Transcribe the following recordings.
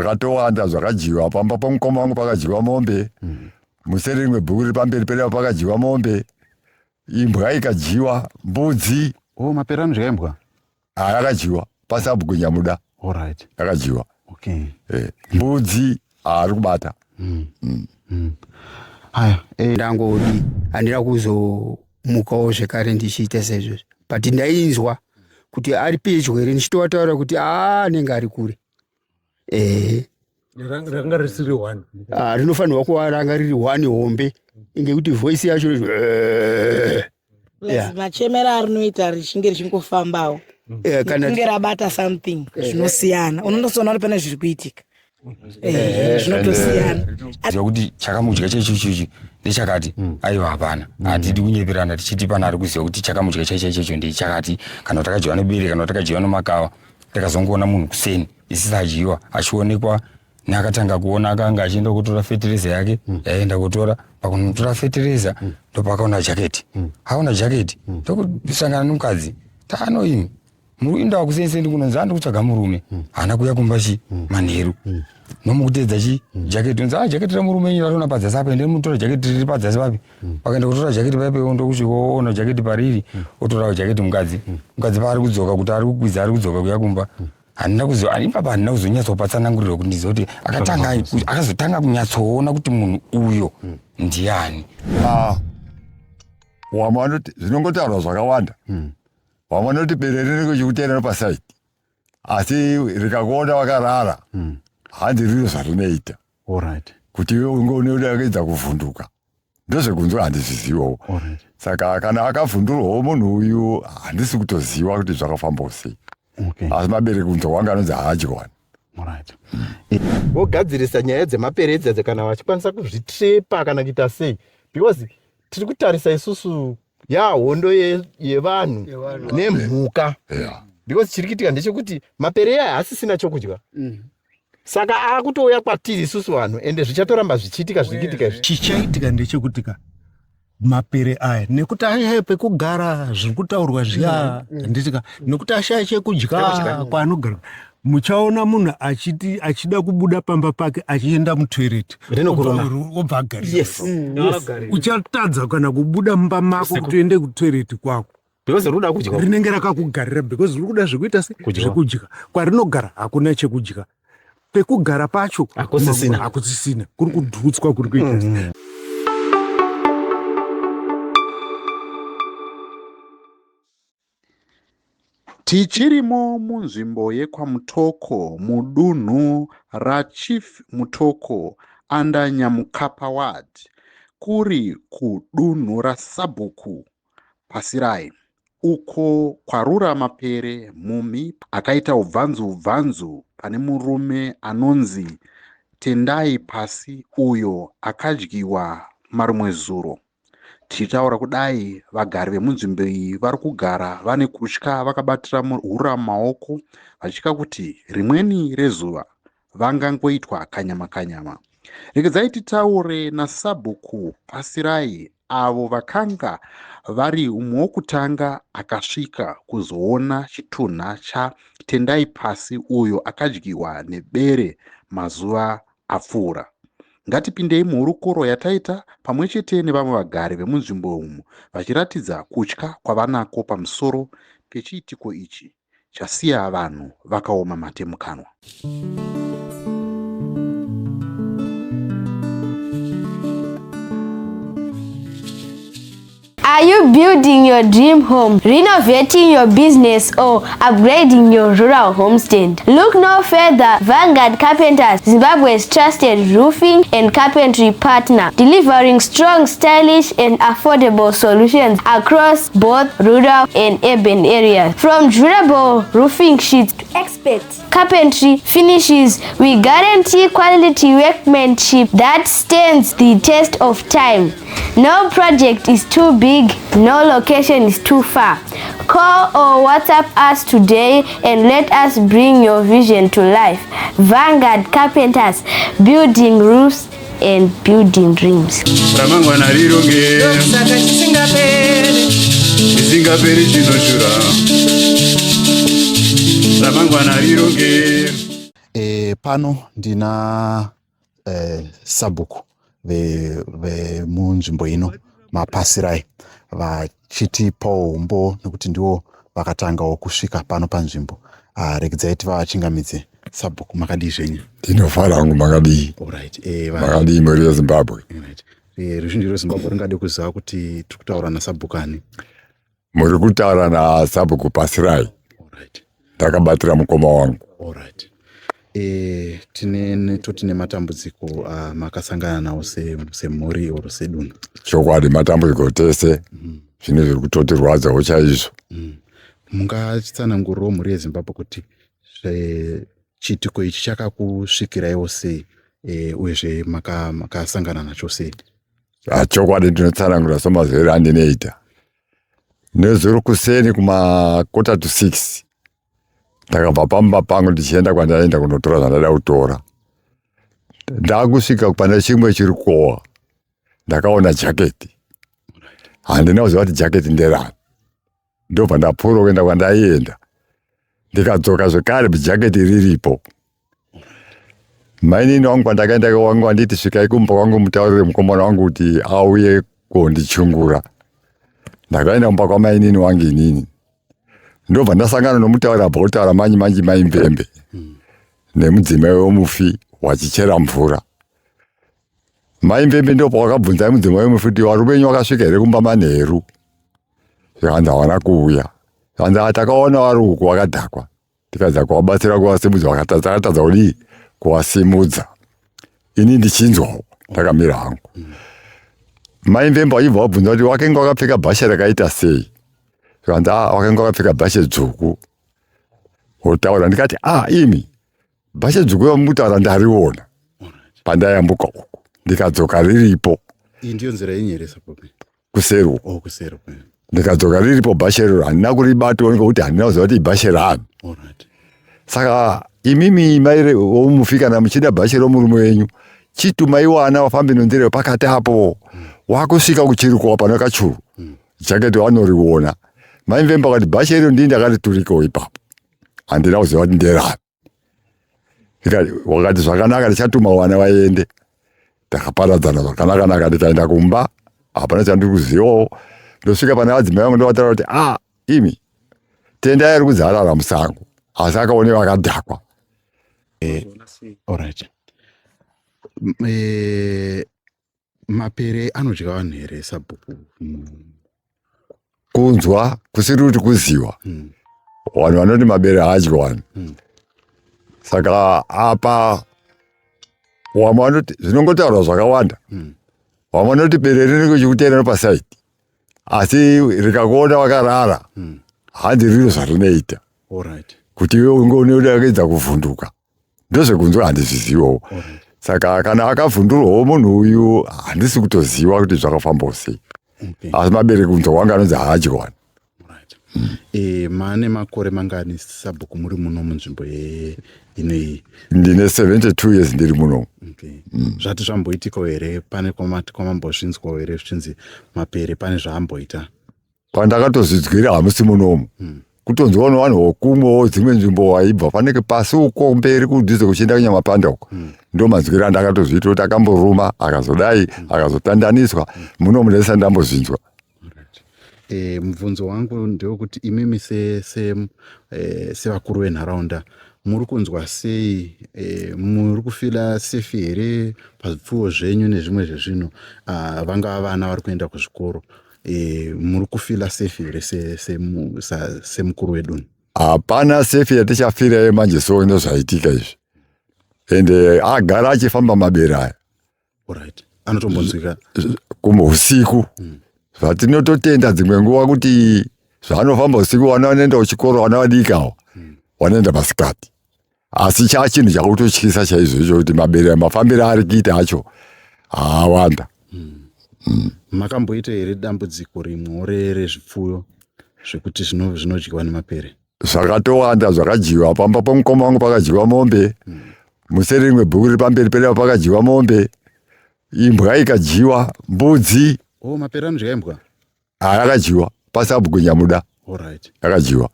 Zvakatowanda zvakajiwa pamba pamukoma wangu pakajiwa mombe. Museri mwebhuku riri pamberi perepo pakajiwa mombe. Imbwa ikajiwa, mbudzi. Mapere anodya imbwa? Yakajiwa pasabhuku Nyamuda. Alright. Yakajiwa. Okay. Mbudzi ari kubata. Haya, ndangodi andira kuzomukawo zvekare ndichiita sezvo. But ndainzwa kuti ari pedyo here ndichitotaura kuti anenge ari kure. Ranga risiri 1. Rinofanirwa kuva ranga riri 1 hombe. Ngekuti voice yacho machemera arinoita richinge richingofambawo. Kana kunge rabata something zvinosiyana. Unondosona kuti pane zviri kuitika. Zvinotosiyana. Kuti chakamudya chechichi ndechakati aiwa hapana. Hatidi kunyeperana tichiti pana ari kuziva kuti chakamudya chechichi ndechakati kana takajiwa nebere kana takajiwa nemakawa. Takazongoona munhu kuseni isisajiwa achionekwa nakatanga kuona akanga achienda kutora fertilizer yake yaenda kutora pakunotora fertilizer ndopakaona jaketi hauna jaketi ndokusangana nomukadzi tano imi muinda kuseni kunonzi andi kutsvaga murume hana kuya kumbachi manheru nomukutedza chi jaketi unza jaketi remurume nyira rona padzasi apa ende mutora jaketi riri padzasi papi pakaenda kutora jaketi paipe ndokusvikoona jaketi pariri otorawo jaketi mukadzi paari kudzoka kuti ari kukwiza ari kudzoka kuya kumba handina kuziva ipapa handina kuzonyatsopatsanangurira kuti ndizoti akazotanga kunyatsoona kuti munhu uyo ndiani. Wamanoti zvinongotaurwa zvakawanda. Wamanoti bere riri kuchikuteerera pasaiti asi rikakuona wakarara handiriro zvarinoita. Alright. Kuti ungonodakedza kuvhunduka ndozvekunzwa handizvizivawo. Saka kana akavhundurwawo munhu uyu handisi kutoziva kuti zvakafamba sei. Asi mabereki kunzwa kwanga anonzi haadyiwani. Alright. Vogadzirisa nyaya dzemapere idzi kana vachikwanisa kuzvitrepa kana kuita sei, because tiri kutarisa isusu hondo yevanhu nemhuka. Because chiri kuitika ndechekuti mapere aya asisina chokudya. Saka akutouya kwatiri isusu vanhu ende zvichatoramba zvichiitika zvichiitika izvi. Chichaitika ndechekutika mapere aya nekuti ashaye pekugara zviri kutaurwa zviya nditika nekuti ashaye chekudya kwaanogara muchaona munhu achida kubuda pamba pake achienda mutoilet obva agarira. Uchatadza kana kubuda mumba mako kuti uende kutoilet kwako because ruda kudya rinenge rakakugarira because riri kuda zvekuita zvekudya kwarinogara hakuna chekudya pekugara pacho hakusisina kuri kudhutswa kuri kuita. Tichirimo munzvimbo yekwamutoko mudunhu raChief Mutoko under Nyamukapa Ward kuri kudunhu raSabhuku Pasirai uko kwarura mapere mumi akaita ubvanzu pane murume anonzi Tendai Pasi uyo akadyiwa marumwe zuro. Tichitaura kudai vagari vemunzvimbo iyi vari kugara vane kutya vakabatira hura mumaoko vachitya kuti rimweni rezuva vangangoitwa kanyama. Regedzai titaure naSabhuku Pasirai avo vakanga vari umwe wokutanga akasvika kuzoona chitunha chaTendai Pasi uyo akadyiwa nebere mazuva apfuura. Ngatipindei muhurukuro yataita pamwe chete nevamwe vagari vemunzvimbo umu vachiratidza kutya kwavanako pamusoro pechiitiko ichi chasiya vanhu vakaoma mate mukanwa. Are you building your dream home, renovating your business, or upgrading your rural homestead? Look no further. Vanguard Carpenters, Zimbabwe's trusted roofing and carpentry partner, delivering strong, stylish, and affordable solutions across both rural and urban areas. From durable roofing sheets to expert carpentry finishes, we guarantee quality workmanship that stands the test of time. No project is too big, no location is too far. Call or WhatsApp us today and let us bring your vision to life. Vanguard Carpenters, building roofs and building dreams. Ramangwana rironge isingaperi chinoshura. Ramangwana rironge. Pano ndina sabhuku vemunzvimbo ino mapasirai vachitipawo umbo nekuti ndiwo vakatangawo kusvika pano panzvimbo. Regai tivachingamidze sabhuku. Makadii zvenyu? Ndinofara hangu. Makadii? Makadii mhuri yeZimbabwe? Ruzhinji rweZimbabwe ringade kuziva kuti tiri kutaura nasabhuku ani? Muri kutaura nasabhuku Pasirai. Ndakabatira mukoma wangu. Tine matambudziko makasangana nawo semhuri oro sedunhu? Chokwadi, matambudziko tese. Zvine zviri kutotirwadzawo chaizvo. Mungachitsanangurirawo mhuri yeZimbabwe kuti chiitiko ichi chakakusvikiraiwo sei uyezve makasangana nacho sei? Chokwadi, ndinotsanangura somazvere andinoita. Nezuro kuseni kuma 5:45 ndakabva pamba pangu ndichienda kwandaenda kunotora zvandada kutora. Ndakusvika pane chimwe chiri kukohwa ndakaona jaketi. Handina kuziva kuti jaketi nderani. Ndobva ndapfuura kuenda kwandaienda. Ndikadzoka zvekare jaketi riripo. Mainini wangu pandakaenda wangu anditi svikai kumba kwangu mutaurire mukomana wangu kuti auye kondichungura. Ndakaenda kumba kwamainini wangu inini. Ndobva ndasangana nomutaura bhotaura manji maimvembe. Nemudzimai womufi wachichera mvura. Maimvembe ndopa wakabvunza mudzimai womufi kuti varume wenyu vakasvika here kumba manheru. Zvakanzi havana kuuya. Zvakanzi takaona vari uku wakadhakwa. Tikadza kuvabatsira kuvasimudza vakatadza kudii kuvasimudza. Ini ndichinzwawo ndakamira hangu. Maimvembe achibva wabvunza kuti wakanga wakapfeka bhashi rakaita sei. Zvakanzi wakanga wakapfeka bhashi dzvuku. Wotaura ndikati imi bhashi dzvuku yamutaura ndariona pandayambuka uku. Ndikadzoka riripo. Iyi ndiyo nzira yenyu here sabhuku? Kuseri uko. Kuseri. Ndikadzoka riripo bhashi rero handina kuribata nekuti handina kuziva kuti bhashi rani. Saka imimi mai womufi kana muchida bhashi romurume wenyu chitumai wana wafambe nenzira pakati apo. Wakusvika kuchirikowa pane kachuru. Jaketi wanoriona. Maimvembe akati bhashi iro ndini ndakariturikawo ipapo. Handina kuziva kuti nderani. Wakati zvakanaka ndichatuma wana vaende. Takaparadzana zvakanaka ndikaenda kumba. Hapana chandiri kuzivawo. Ndosvika pane vadzimai vangu ndovataura kuti imi tendai ari kuzarara musango. Asi akaone vakadhakwa. Mapere anodya vanhu here sabhuku? Kunzwa kusiri kuti kuziva. Vanhu vanoti mabere haadywi. Saka apa wamwe vanoti zvinongotaurwa zvakawanda. Wamwe vanoti bere rinenge chikutera nepasaidi. Asi rikakuona wakarara hanzi riro zvarinoita. Kuti iwe unge unoedza kuvhunduka. Ndozvekunzwa handizvizivawo. Saka kana akavhundurwawo munhu uyu handisi kutoziva kuti zvakafamba sei. Asi mabere kunzwa kwanga anonzi haadywi. Mane makore mangani sabhuku muri muno munzvimbo inoiyi? Ndine 72 years ndiri muno. Zvati zvamboitikawo here pane kwamambozvinzwawo here zvichinzi mapere pane zvaamboita? Pandakatozvinzwira hamusi munomu. Kutonzwa nevanhu vokumwewo dzimwe nzvimbo waibva panenge pasi uko mberi kudhuze kuchienda kuNyamapanda uko. Ndo manzwira andakatozviita kuti akamboruma akazodai akazotandaniswa munomu ndese ndambozvinzwa. Mubvunzo wangu ndewekuti imimi sevakuru venharaunda muri kunzwa sei, muri kufila sefi here pazvipfuwo zvenyu nezvimwe zvezvino, vangava vana vari kuenda kuzvikoro, muri kufila sefi here semukuru wedunhu? Hapana sefi yatichafira manje so ndozvaitika izvi. Ende agara achifamba mabere aya. Anotombonzwika usiku. Zvatinototenda dzimwe nguva kuti zvaanofamba usiku vana vanoenda kuchikoro vana vadikawo vanoenda masikati. Asi chinhu chakutotyisa chaizvo icho kuti mabere mafambiro ari kuita acho awanda. Makamboita here dambudziko rimwe rezvipfuyo zvekuti zvinodyiwa nemapere? Zvakatowanda zvakadyiwa. Pamba pamukoma wangu pakadyiwa mombe. Museri rimwe bhuku riri pamberi perepo pakadyiwa mombe. Imbwa ikadyiwa, mbudzi. Mapere anodya imbwa? Akadyiwa pasabhuku Nyamuda. Akadyiwa.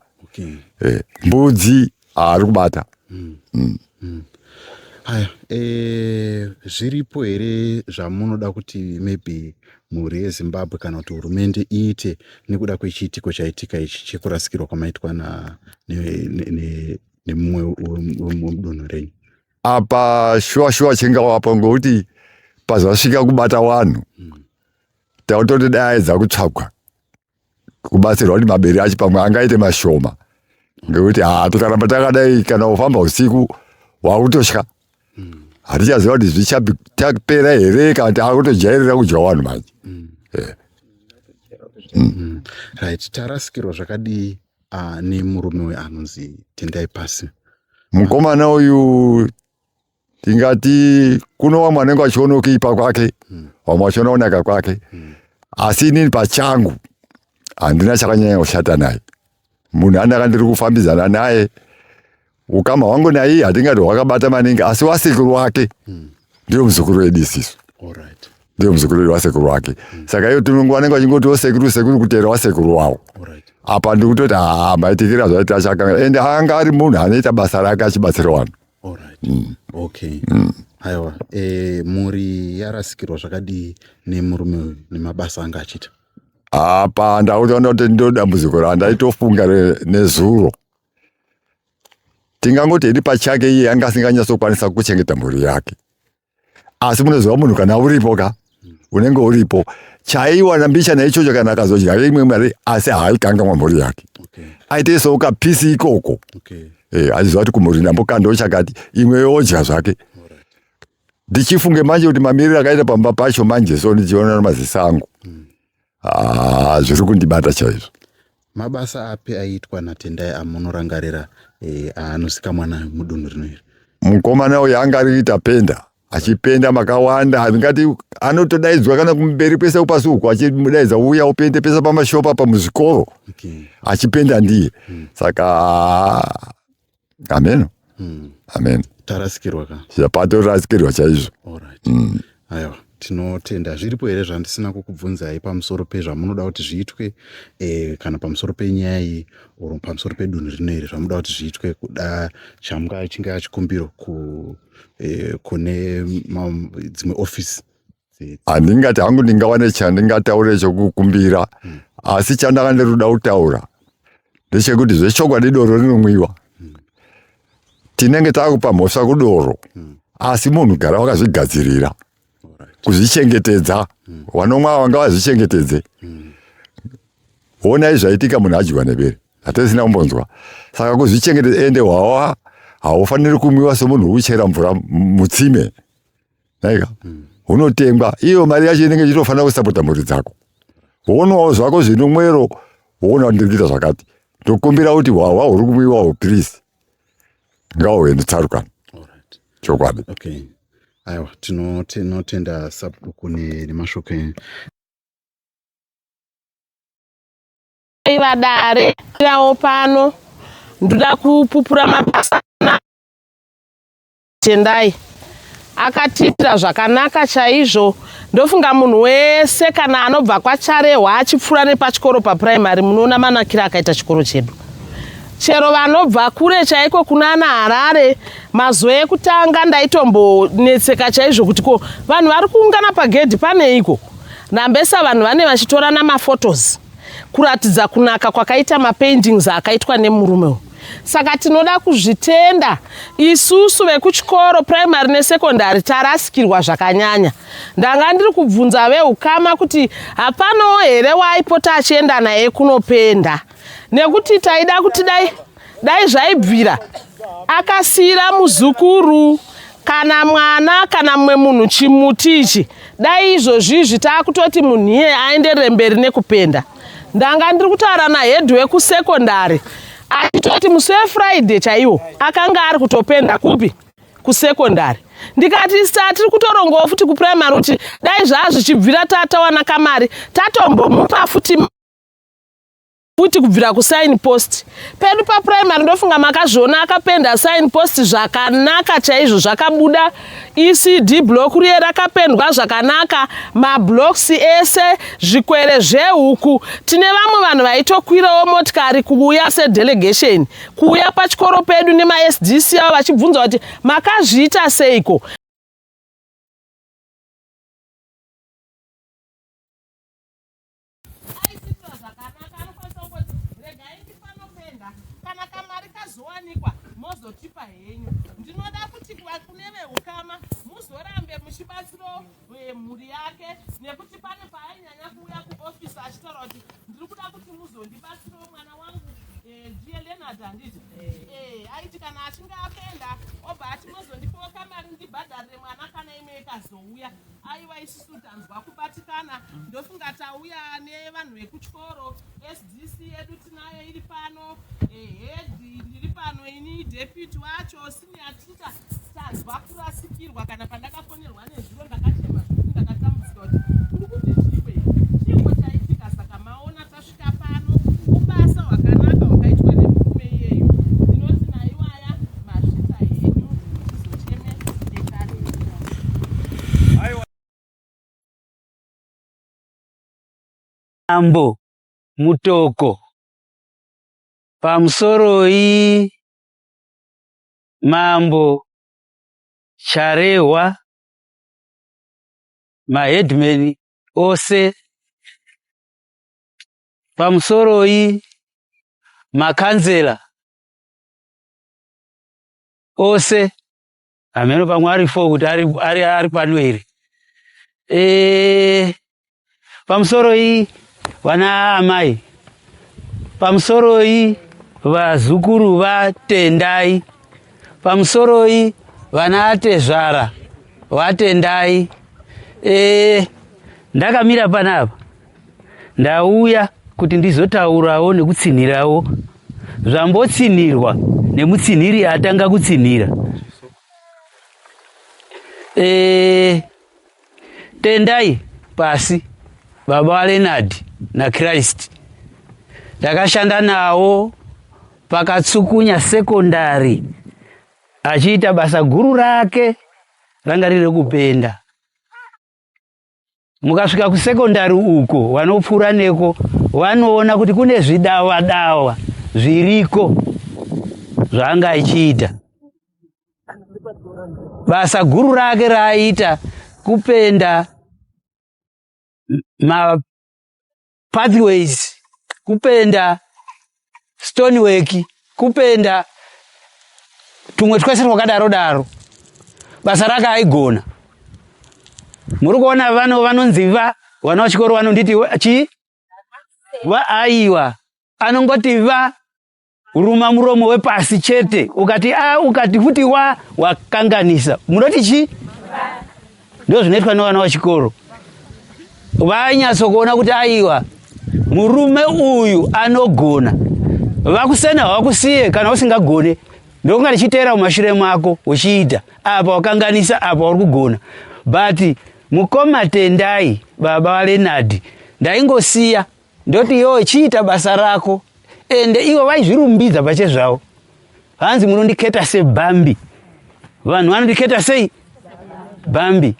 Mbudzi ari kubata. Haya, zviripo here zvamunoda kuti maybe mhuri yeZimbabwe kana kuti hurumende iite nekuda kwechiitiko chaitika ichi chekurasikirwa kwamaitwa nemumwe wemudunhu renyu? Apa shuwa chingawapo ngokuti pazasvika kubata vanhu tautotodaidza kutsvakwa kubatsirwa kuti mabere acho pamwe angaite mashoma ngekuti tikaramba takadai kana ufamba usiku wakutosha hatichaziva kuti zvichapera here kana takutojairira kudya vanhu manje. Right, tarasikirwa zvakadii nemurume anonzi Tendai Pasi? Mukomana uyu tingati kuno vamwe vanenge vachiona kuipa kwake, vamwe vachiona kunaka kwake, asi inini pachangu handina chakanyanya kushata naye. Munhu andakandiri kufambidzana naye, ukama hwangu naye hatingati hwakabata maningi, asi wasekuru wake ndiyo muzukuru wedu isisu. Ndiyo muzukuru wedu wasekuru wake. Saka iyo tunungu vanenge vachingoti sekuru kutera wasekuru wavo. Apa ndikutoti maitikira zvaiti achakanga ende anga ari munhu anoita basa rake achibatsira vanhu. Okay. Aiwa, muri yarasikirwa zvakadii nemurume nemabasa anga achita? Apa ndakutoona kuti ndo dambudziko randaitofunga nezuro. Tingangoti iri pachake iye anga asinganyatsokwanisa kuchengeta mhuri yake. Asi munoziva munhu kana uripo unenge uripo chaiwana mbichana ichocho kana akazodya imwe mari asi haikangamwa mhuri yake. Aite sokapisi ikoko. Achiziva kuti kumhuri ndambokanda chakati imwe yodya zvake. Ndichifunge manje kuti mamiriro akaita pamba pacho manje so ndichiona namaziso angu. Zviri kundibata chaizvo. Mabasa api aitwa naTendai amunorangarira anosika mwana mudunhu rino iri? Mukomana uyu anga ariita penda, achipenda makawanda, andingati anotodaidzwa kana kumberi pese upasi uko achimudaidza uya upende pese pamashopa pamuzvikoro. Achipenda ndiye. Saka amen. Amen. Tarasikirwa ka? Zvapatorarasikirwa chaizvo. Aiwa, tinotenda. Zviripo here zvandisina kukubvunzai pamusoro pezvamunoda kuti zviitwe kana pamusoro penyaya iyi oro pamusoro pedunhu rino iri zvamunoda kuti zviitwe kuda chinge chikumbiro kune dzimwe ofisi? Handingati hangu ndingawane chandingataura chokukumbira, asi chandakandiroda kutaura ndechekuti zvechokwadi doro rinomwiwa. Tinenge takupa mhosva kudoro, asi munhu gara wakazvigadzirira kuzvichengetedza. Vanomwa vanga vazvichengetedze. Onai zvaitika munhu adyiwa nebere, hatisina kumbonzwa. Saka kuzvichengetedza ende hwawa haufaniri kumwiwa semunhu uchera mvura mutsime. Naika unotengwa, iyo mari yacho inenge ichitofanira kusapota mhuri dzako. Wonawo zvako zvinomwero, woona ndiri kuita zvakati. Ndokumbira kuti hwawa huri kumwiwa please ngawe nditsarukana. Chokwadi. Okay. Aiwa, tinotenda sabhuku nemashoko enyu. Ivadare rawo pano ndoda kupupura mabasa Tendai akatiitira zvakanaka chaizvo. Ndofunga munhu wese kana anobva kwaCharehwa achipfuura nepachikoro papuraimari munoona manakira akaita chikoro chedu. Chero vanobva kure chaiko kunana Harare mazuva ekutanga ndaitombonetseka chaizvo kuti ko vanhu vari kuungana pagedhi paneiko. Nambesa vanhu vane vachitorana mafotos kuratidza kunaka kwakaita mapaintings akaitwa nemurume. Saka tinoda kuzvitenda isusu vekuchikoro primary nesekondari tarasikirwa zvakanyanya. Ndanga ndiri kubvunza veukama kuti hapanawo here waipota achienda naye kunopenda. Nekuti taida kuti dai zvaibvira akasira muzukuru kana mwana kana mumwe munhu chimuti ichi, dai izvozvizvi taakutoti munhu iye aenderere mberi nekupenda. Ndanga ndiri kutaura nahedhi wekusekondari achitoti musi weFriday chaiwo akanga ari kutopenda kupi kusekondari. Ndikati tiri kutorongawo futi kupuraimari kuti dai zvazvichibvira tatawana kamari tatombomupa futi kuti kubvira kusign post pedu paprimary ndofunga makazviona akapenda sign post zvakanaka chaizvo, zvakabuda ECD block riye rakapendwa zvakanaka, mablocks ese, zvikwere zvehuku. Tine vamwe vanhu vaitokwirawo motikari kuuya sedelegation kuuya pachikoro pedu nemaSDC avo vachibvunza kuti makazviita seiko. Mozotipa henyu ndinoda kuti kune veukama muzorambe muchibatsiro mhuri yake, nekuti pane paainyanya kuuya kuofisi achitaura kuti ndiri kuda kuti muzondibatsiro mwana wangu ndiye Leonard handiti aiti kana achinge apenda obva ati muzondipawo kamari ndibhadharire mwana kana ime ikazouya. Aiwa isusu tanzwa kubatikana, ndofunga tauya nevanhu vekuchikoro, SDC yedu tinayo iri pano, head ndiri pano, ini deputy wacho, senior teacher, tanzwa kurasikirwa kana pandakafonerwa nezviro ndakachema zvokuti ndakatambudzika kuti kuri kuti chimwe chaitika, saka maona tasvika pano ubasa hwakanaka hwakaitwa nemurume iyeyu. Ndinoti naiwaya mazvita henyu tizocheme dekare. Mambo Mutoko pamusoroi Mambo Charehwa maheadman ose pamusoroi makanzela ose ameno pamwe ari 4 kuti ari pano iri pamusoroi vana amai, pamusoroi vazukuru vatendai, pamusoroi vana atezvara vatendai. Ndakamira panapa ndauya kuti ndizotaurawo nekutsinhirawo zvambotsinhirwa nemutsinhiri atanga kutsinhira. Tendai pasi baba Leonard na Christ takashanda nawo pakatsukunya sekondari achiita basa guru rake ranga riri kupenda. Mukasvika kusekondari uko vanopfuura neko vanoona kuti kune zvidavadawa zviriko zvaanga achiita. Basa guru rake raaita kupenda ma pathways, kupenda stonework, kupenda tumwe twese twakadaro daro. Basa rake aigona. Muri kuona vanonzi vana vachikoro vanonditi chi aiwa anongoti ruma muromo wepasi chete, ukati futi wakanganisa munoti chi ndio zvinoitwa nevana vachikoro. Vanyatso kuona kuti aiwa murume uyu anogona, vakusena vakusiye kana usingagone ndokunga tichiteera mumashure mako uchiita apa wakanganisa apa uri kugona. But mukoma Tendai baba Leonard ndaingosiya ndoti yo chiita basa rako, ende ivo vaizvirumbidza pachezvavo. Hanzi munondiketa sebambi, vanhu vanondiketa sei bambi.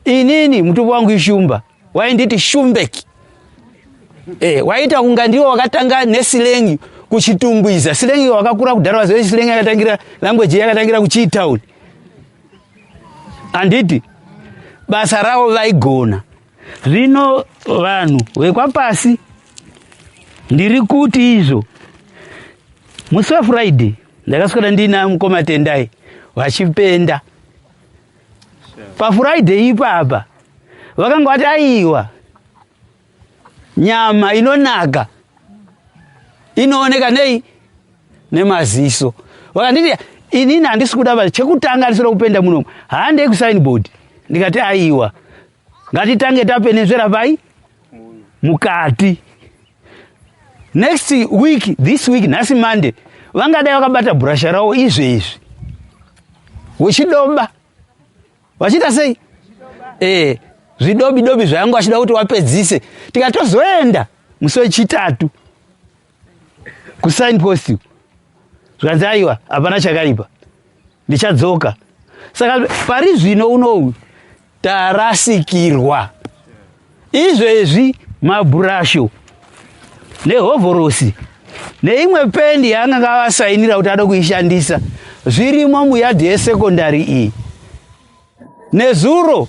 Inini mutupo wangu ishumba wainditi Shumbeki. Waita kunga ndiwo wakatanga nesilengi kuchitumbwiza. Silengi wakakura kudhara wazoe silengi yakatangira language yakatangira kuchitown. Anditi basa ravo vaigona. Zvino vanhu vekwapasi ndiri kuti izvo musi waFriday ndakaswera ndina mukoma Tendai vachipenda. PaFriday ipapa vakanga vati aiwa nyama inonaka inooneka nei nemaziso. Vakanditi inini handisi kuda chekutanga ndisina kupenda munomu handei kusignboard. Ndikati aiwa ngatitange tapenezvera pai mukati. Next week, this week nhasi Monday vangadai vakabata bhurasha ravo izvezvi wechidomba vachita sei zvidobidobi zvayanga vachida kuti wapedzise. Tikatozoenda musi wechitatu kusign post zvikanzi aiwa hapana chakaipa ndichadzoka. Saka pari zvino unowu tarasikirwa izvezvi maburasho nehovhorosi neimwe pendi yaanganga avasainira kuti ado kuishandisa zvirimo muyadhi yesekondari iyi. Nezuro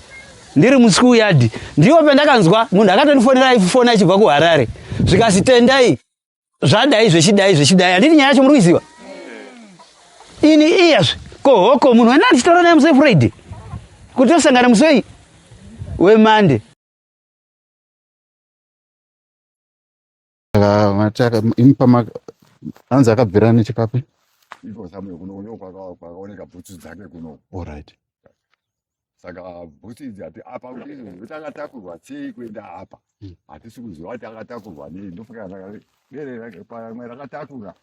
ndiri muschool yard ndiwo pendakanzwa munhu akatonifonera ifoni achibva kuHarare zvikasi tendai zvadai zvechidai handiti nyaya yacho muri kuziva ini iyazve kohoko munhu wena ndichitaura naye musi Friday kuti tosangana musi weMonday. Impa anza akabvira nechekapi iko samwe kuno kwakaoneka bhutsu dzake kuno. Alright. Saka bhutsu idzi ati apa kuti akatakurwa sei kuenda apa hatisi kuziva kuti akatakurwa nei. Ndofunga berere pamwe rakatakura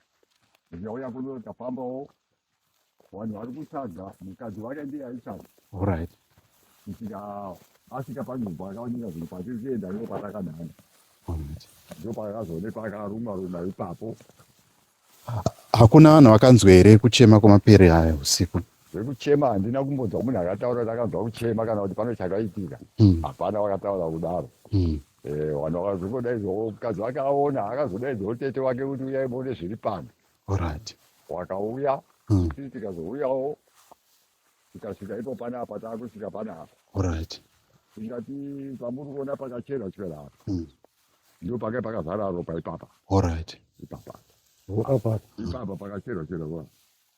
ndiyauya kuno tapambawo vanhu vari kutsvaga mukadzi wake ndiye aitsvaga. Alright. kusvika asvika panzvimbo akaoneka zvinhu patiri kuenda ndo patakadhana ndo pakakazoonekwa akarumwa ipapo. Hakuna vanhu vakanzwa here kuchema kwamapere aya usiku? Zvekuchema handina kumbonzwa munhu akataura kuti akanzwa kuchema kana kuti pane chakaitika. Hapana vakataura kudaro. Vanhu vakazongodaidzawo mukadzi wake aona akazodaidzawo tete wake kuti uyai muone zviri pano. Alright. Wakauya tiri tikazouyawo tikasvika ipo panapa taakusvika panapa. Alright. Tingati pamuri kuona pakachera apa ndo pake pakazara ropa ipapa. Alright. Ipapa pakachera kwa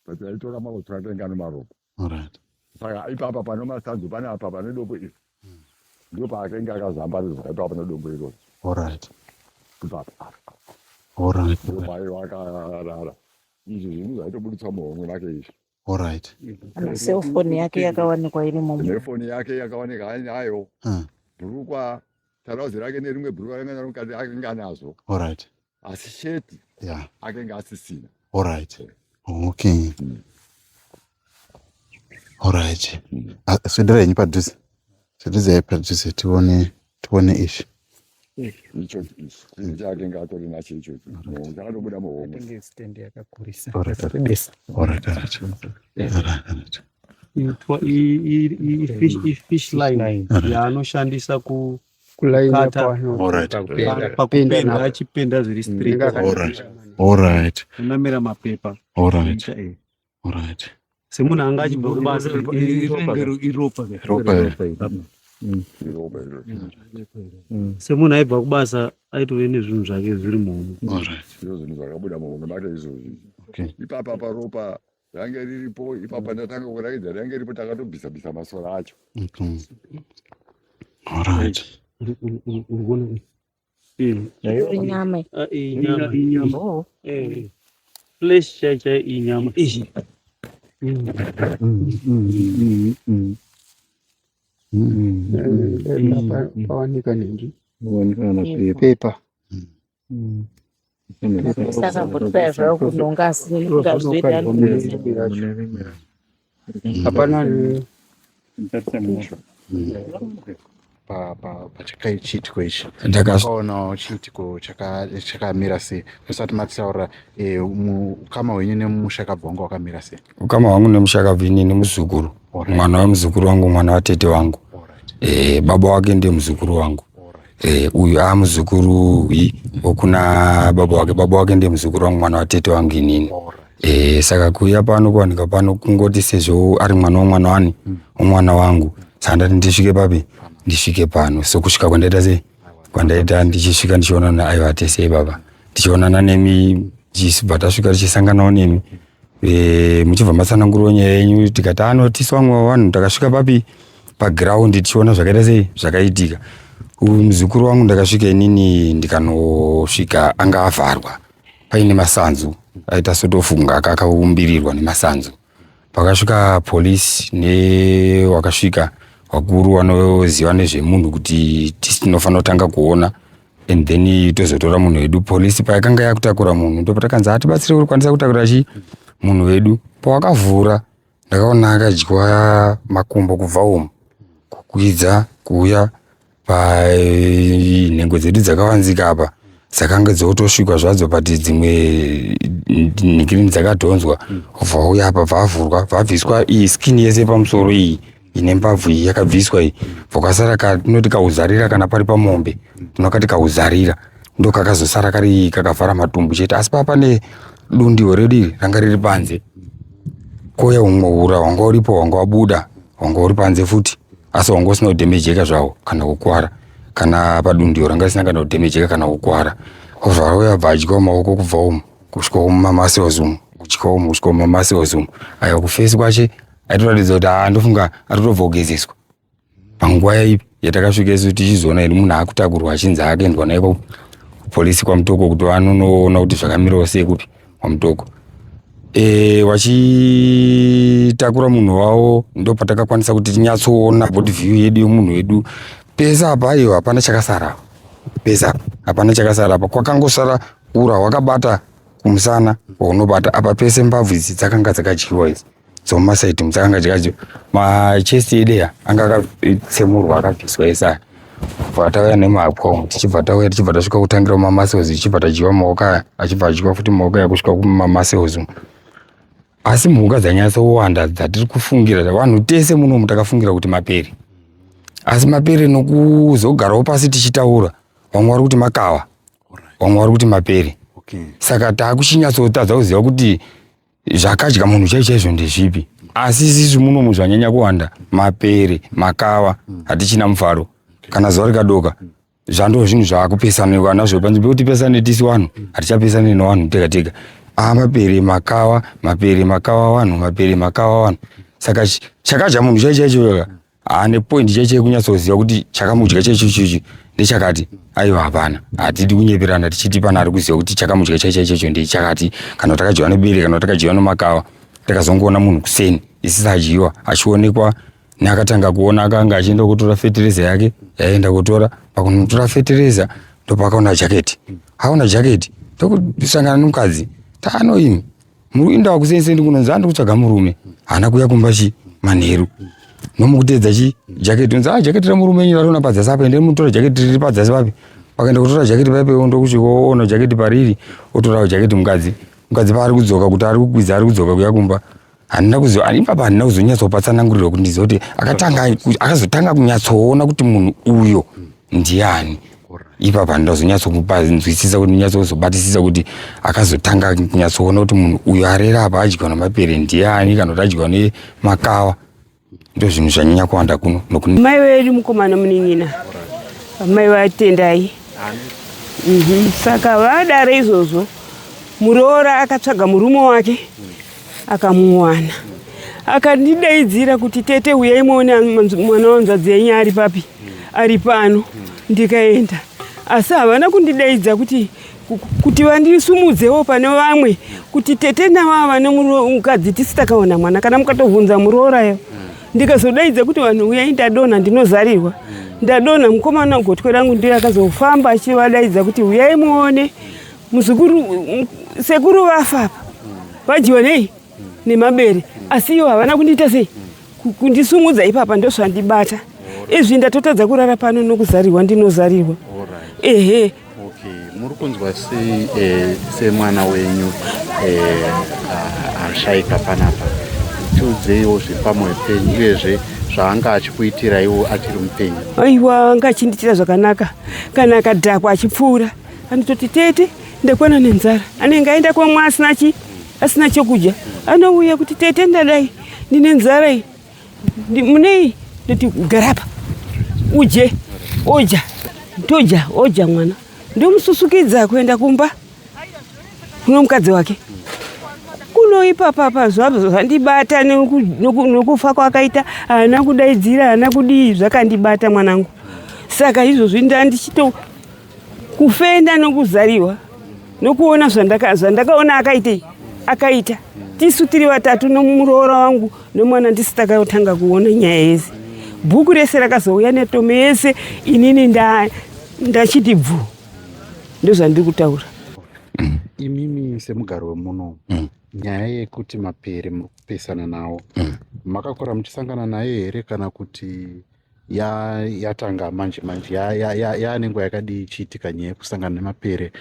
but aitora makoto atenga nemaropa. Alright. Saka ipapa pano masanzu panapa pane dombo iri ndo paakenge akazambarizwa ipapa pane dombo iroro. Alright. Ipapa. Alright. Pai wakarara izvi zvinhu zvaitobuditswa muhomwe make izvi. Alright. Selfoni yake yakawanikwa irimo. Telefoni yake yakawanika ainayo. Bhurukwa tarauzi rake nerimwe bhurukwa ranga mukati akanga anazo. Alright. Asi sheti akanga asisina. Alright. Okay. Alright. Swederenyi padhuze. Swederenyi padhuze tione ishi. Icho ichi chake ngatori nacho icho. Chakabuda muhomwe. Tenge stand yakakurisa. Alright. Fish line yaanoshandisa pakupenda achipenda zviri straight. Alright. Unamira mapepa. Alright. Semunhu anga achibva kubasa iropa. Semunhu aibva kubasa aitove nezvinhu zvake zviri muhomwe. Zviro zvinhu zvakabuda muhomwe make izvozvi. Ipapa paropa range riripo ipapa ndatanga kurakidza range riripo takatobvisa masora acho. Alright. Inyama. Inyama. Flesh chacha inyama. Pawanika nini? Paper. Saka botaya zvao kunonga singazoita hapana pachakaitiko ichi ndakaonawo chiitiko chakamira sei musati matitaura ukama hwenyu nemusha kabva wakamira sei? Ukama hwangu nemusha kabva inini muzukuru, mwana wemuzukuru wangu, mwana watete wangu. Baba wake ndiye muzukuru wangu. Uyu muzukuru okuna baba wake ndiye muzukuru wangu, mwana watete wangu inini. Saka kuya pano kuwanika pano kungoti sezvo ari mwana womwana wani omwana wangu saka ndisvike papi ndisvike pano. So kusvika kwandaita sei kwandaita ndichisvika ndichiona na aiwa tesei baba tichionana nemi chisibva tasvika tichisanganawo nemi muchibva matsanangurawo nyaya yenyu tikati notice vamwe vanhu takasvika papi paground tichiona zvakaita sei zvakaitika. Muzukuru wangu ndakasvika inini ndikanosvika anga avharwa paine masanzu aita sotofunga akaumbirirwa nemasanzu. Pakasvika polisi newakasvika wakuru wanoziva nezvemunhu kuti tinofanira kutanga kuona and then tozotora munhu wedu. Polisi paakanga yakutakura munhu ndopatakanzi atibatsire uri kwanisa kutakura munhu wedu. Pawakavhura ndakaona akadya makumbo kubva umu kukwidza kuuya panhengo dzedu dzakawanzika apa dzakanga dzotosvikwa zvadzo pati dzimwe nikirini dzakadhonzwa vauya apa vavhurwa vabviswa iyi skini yese pamusoro iyi ine mbabvu iyi yakabviswa iyi vokasara katinoti kauzarira kana pari pamombe tinokati kauzarira ndo kakazosara kari kakavhara matumbu chete asi papa ne dundiwo redu ranga riri panze koya umwe ura wanga uripo wanga wabuda wanga uri panze futi asi wanga usina kudhemejeka zvawo kana kukwara kana padundiwo ranga risina kana kudhemejeka kana kukwara ovhauya bva maoko kubva umu kusvika mumamasi umu kuchika umu kusvika mumamasi umu aya kufesi kwache aitoratidza kuti ndofunga atotobva kugezeswa panguva yaipi yatakasvika isu tichizoona iri munhu akutakurwa achinzi akaendwa naye polisi kwamutoko kuti vanonoona kuti zvakamirawo sei kupi kwamutoko wachitakura munhu wavo ndo patakakwanisa kuti tinyatsoona body view yedu yomunhu wedu pese apa iyo hapana chakasara pese hapana chakasara apa kwakangosara ura wakabata kumusana waunobata apa pese mbabvu idzi dzakanga dzakadyiwa idzi dzomumasaidhi dzakanga dzakadyiwa machesti edeya anga akatsemurwa akabviswa ese bva tauya nemapwa tichibva tauya tichibva tasvika kutangira kumamasels tichibva tadyiwa maoko aya achibva adyiwa futi maoko aya kusvika kumamasels asi mhuka dzanyatsowanda dzatiri kufungira vanhu tese munomu takafungira kuti mapere asi mapere nokuzogarawo pasi tichitaura vamwe vari kuti makava vamwe vari kuti mapere saka takuchinyatsotadza kuziva kuti zvakadya munhu chaizvo ndezvipi asi isisu munomu zvanyanya kuwanda mapere makava hatichina mufaro kana zuva rikadoka zvando zvinhu zvaakupesanirwa nazvo panzvimbo pekuti pesane tisi wanhu hatichapesani newanhu tega tega mapere makava wanhu mapere makava wanhu saka chakadya munhu chaicho nepoindi chaicho kunyatsoziva kuti chakamudya chaicho ndechakati aiwa hapana hatidi kunyeperana tichiti pana ari kuziva kuti chakamudya chaicho ndechakati kana takadyiwa nebere kana takadyiwa nemakava takazongoona munhu kuseni isisi adyiwa achionekwa neakatanga kuona akanga achienda kutora fetereza yake yaenda kutora pakunotora fetereza ndopakaona jaketi aona jaketi ndokusangana nomukadzi taanoimi muruindawa kuseniseni kunonzi andikutsvaga murume hana kuya kumba manheru nomukutedza jaketi unzi jaketi remurume enyu rariona padzasi apa ende mutora jaketi riri padzasi papi pakaenda kutora jaketi paipewo ndokusvikaona jaketi pariri otorawo jaketi mukadzi paari kudzoka kuti ari kukwidza ari kudzoka kuya kumba handina kuziva ipapa handina kuzonyatsopatsanangurira kuti ndiziva kuti akazotanga kunyatsoona kuti munhu uyo ndiani ipapa handina kuzonyatsokupanzwisisa kuti ndinyatsokuzobatisisa kuti akazotanga kunyatsoona kuti munhu uyo arera apa adyiwa nemapere ndiani kana kuti adyiwa nemakava ndo zvinhu zvanyanya kuwanda kuno mai vedu mukomana munin'ina mai vatendai saka vadara izvozvo muroora akatsvaga murume wake akamuwana akandidaidzira kuti tete uyai muone mwana wanzvadzi yenyu ari papi ari pano ndikaenda asi havana kundidaidza kuti vandisumudzewo pane vamwe kuti tete navava nemukadzi tisi takaona mwana kana mukatovhunza muroorayo ndikazodaidza kuti vanhu uyai ndadonha ndinozarirwa ndadonha mukomana gotwe rangu ndiye akazofamba achivadaidza kuti uyai muone muzukuru sekuru vafa apa vadyiwa nei nemabere asi ivo havana kundiita sei kundisumudza ipapa ndozvandibata izvi ndatotadza kurara pano nokuzarirwa ndinozarirwa ehe muri kunzwa sei semwana wenyu ashayika panapa tiudzeiwo zvepamwe penyu uyezve zvaanga achikuitira iwo achiri mupenyu aiwa anga achindiitira zvakanaka kana akadhakwa achipfuura anototi tete ndakwana nenzara anenge aenda kwamwe asina chokudya anouya kuti tete ndadai ndine nzara iyi munei ndoti garapa uje oja toja oja mwana ndomususukidza kuenda kumba kuno mukadzi wake kunoipapapa zvabvo zvandibata nokufa kwakaita haana kudaidzira haana kudii zvakandibata mwanangu saka izvozvi ndandichito kufenda nokuzariwa nokuona zvandakaona akaita tisu tiri vatatu nomuroora wangu nomwana ndisi takatanga kuona nyaya yese bhuku rese rakazouya netome yese inini ndachiti bvu ndozvandiri kutaura imimi semugaro wemuno nyaya yekuti mapere muri kupesana nawo makakura muchisangana naye here kana kuti yatanga manje yanenguva yakadii ichiitika nyaya yekusangana nemapere